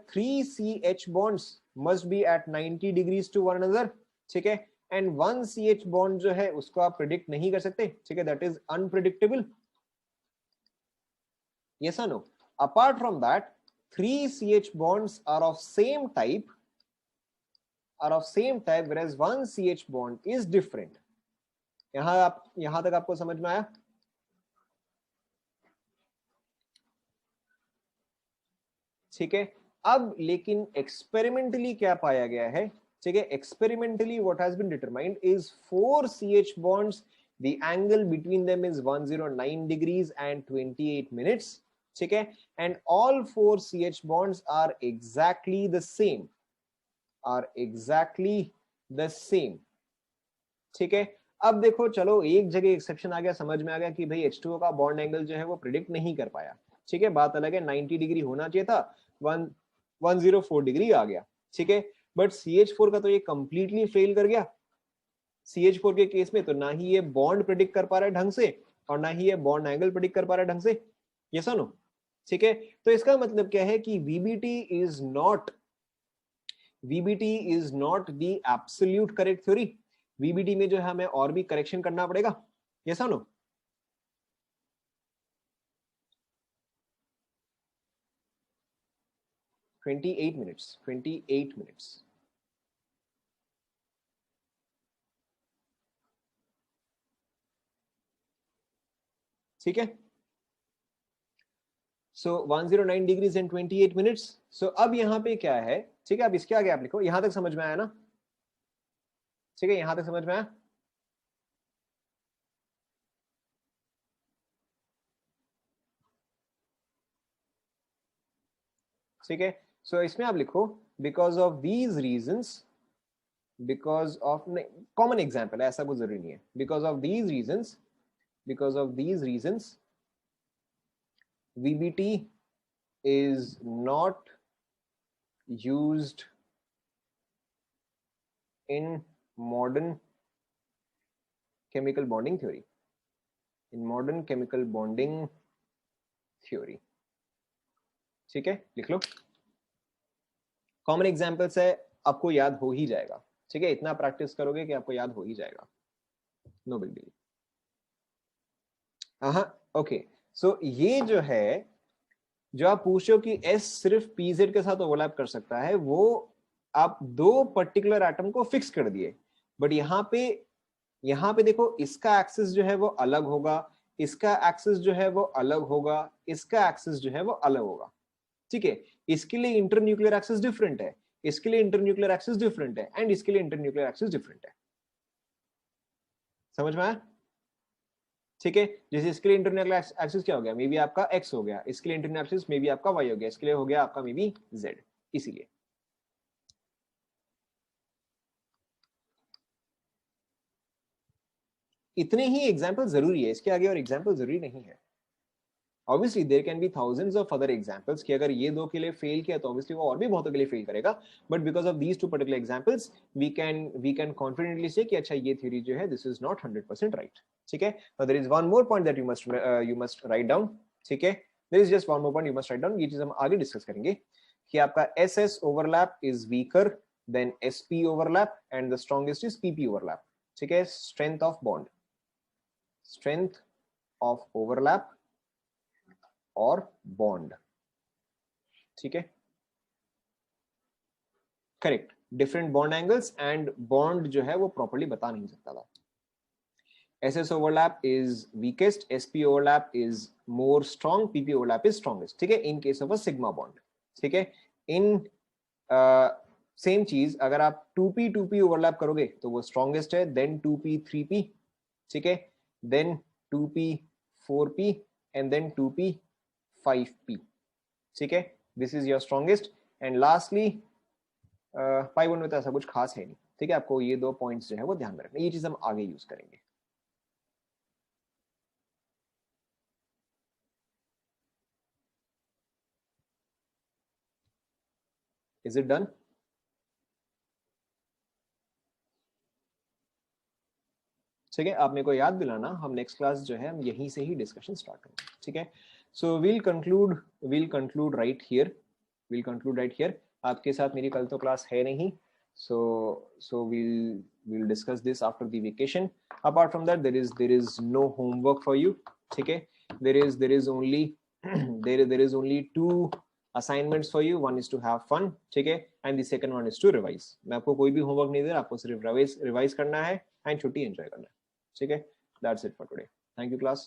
3 CH bonds must be at 90 degrees to one another, ठीक है। एंड 1 CH बॉन्ड जो है उसको आप प्रिडिक्ट नहीं कर सकते, ठीक है, that is unpredictable. Yes or no? Apart from that, 3 CH bonds are of same type, whereas 1 CH bond is different. यहां तक आपको समझ में आया? ठीक है, अब लेकिन एक्सपेरिमेंटली क्या पाया गया है, ठीक है, experimentally what has been determined is 4 CH bonds, the angle between them is 109 degrees and 28 minutes, ठीक है, and all 4 CH bonds are exactly the same, ठीक है। अब देखो चलो एक जगह एक्सेप्शन आ गया, समझ में आ गया कि भाई H2O का बॉन्ड एंगल जो है वो प्रिडिक्ट नहीं कर पाया, ठीक है, बात अलग है, 90 डिग्री होना चाहिए था, 104 डिग्री आ गया, ठीक है। बट CH4 का तो ये कंप्लीटली फेल कर गया। CH4 के केस में तो ना ही ये बॉन्ड प्रिडिक्ट कर पा रहा है ढंग से और ना ही ये बॉन्ड एंगल प्रिडिक्ट कर पा रहा है ढंग से। ये सुनो, ठीक है, तो इसका मतलब क्या है कि VBT is not the absolute correct theory. VBT में जो है हमें और भी करेक्शन करना पड़ेगा। ये सुनो, ट्वेंटी एट मिनट्स। ठीक है, so 109 degrees and 28 minutes. So अब यहाँ पे क्या है, ठीक है, अब इसके आगे आप लिखो। यहां तक समझ में आया ना? ठीक है, यहां तक समझ में आया? ठीक है, सो इसमें आप लिखो because of these reasons, because of common example है, ऐसा कुछ जरूरी नहीं है, because of these reasons VBT is not used in modern chemical bonding theory. ठीक है, लिख लो। कॉमन एग्जाम्पल्स है, आपको याद हो ही जाएगा, ठीक है, इतना प्रैक्टिस करोगे कि आपको याद हो ही जाएगा, नो बिग डील। हाँ, ओके, सो ये जो है, जो आप पूछ रहे हो कि S सिर्फ PZ के साथ ओवरलैप कर सकता है, वो आप दो पर्टिकुलर एटम को फिक्स कर दिए, बट यहाँ पे देखो, इसका एक्सिस जो है वो अलग होगा, इसका एक्सिस जो है वो अलग होगा, इसका एक्सिस जो है वो अलग होगा, ठीक है। इसके लिए इंटरन्यूक्लियर एक्सिस डिफरेंट है, इसके लिए इंटरन्यूक्लियर एक्सिस डिफरेंट है, एंड इसके लिए इंटरन्यूक्लियर एक्सिस डिफरेंट है। समझ में आया? ठीक है, जैसे इसके लिए इंटरन्यूक्लियर एक्सिस क्या हो गया, मे बी आपका X हो गया, इसके लिए इंटरन्यूक्लियर एक्सिस मे बी आपका Y हो गया, इसके लिए हो गया आपका मे बी Z, इसीलिए। इतने ही एग्जाम्पल जरूरी है, इसके आगे और एग्जाम्पल जरूरी नहीं है। Obviously there can be thousands of other examples कि अगर ये दो के लिए फेल किया तो ऑब्वियसली वो और भी बहुतों के लिए फेल करेगा, but because of these two particular examples we can confidently say that अच्छा ये थ्योरी जो है दिस इज नॉट 100% राइट। ठीक है, there is one more point that you must write down. ठीक है, there is just one more point you must write down. ये चीज हम आगे डिस्कस करेंगे कि आपका SS overlap is weaker than SP overlap and the strongest is PP overlap. ठीक है, strength of bond, strength of overlap और बॉन्ड। ठीक है, correct, different bond angles and bond जो है वो प्रॉपर्ली बता नहीं सकता था। SS overlap is weakest, SP overlap is more strong, PP overlap is strongest. ठीक है, in case of a sigma bond. ठीक है, in सेम चीज अगर आप 2p 2p ओवरलैप करोगे तो वो स्ट्रॉन्गेस्ट है, देन 2p 3p, ठीक है, then 2p 4p and then 2p 5p। ठीक है, this is your strongest and lastly pi bond में तो ऐसा कुछ खास है नहीं। ठीक है, आपको ये दो पॉइंट्स जो है वो ध्यान में रखना, ये चीज हम आगे यूज करेंगे। Is it done? ठीक है, आप मेरे को याद दिलाना, हम नेक्स्ट क्लास जो है हम यहीं से ही डिस्कशन स्टार्ट करेंगे। ठीक है, so we'll conclude right here. आपके साथ मेरी कल तो क्लास है नहीं, so we'll discuss this after the vacation. Apart from that there is no homework for you. ठीक है, there is only there is only two assignments for you. One is to have fun, ठीक है, and the second one is to revise. मैं आपको कोई भी homework नहीं दे रहा, आपको सिर्फ रिवाइज करना है एंड छुट्टी एंजॉय करना है। ठीक है, that's it for today. Thank you class.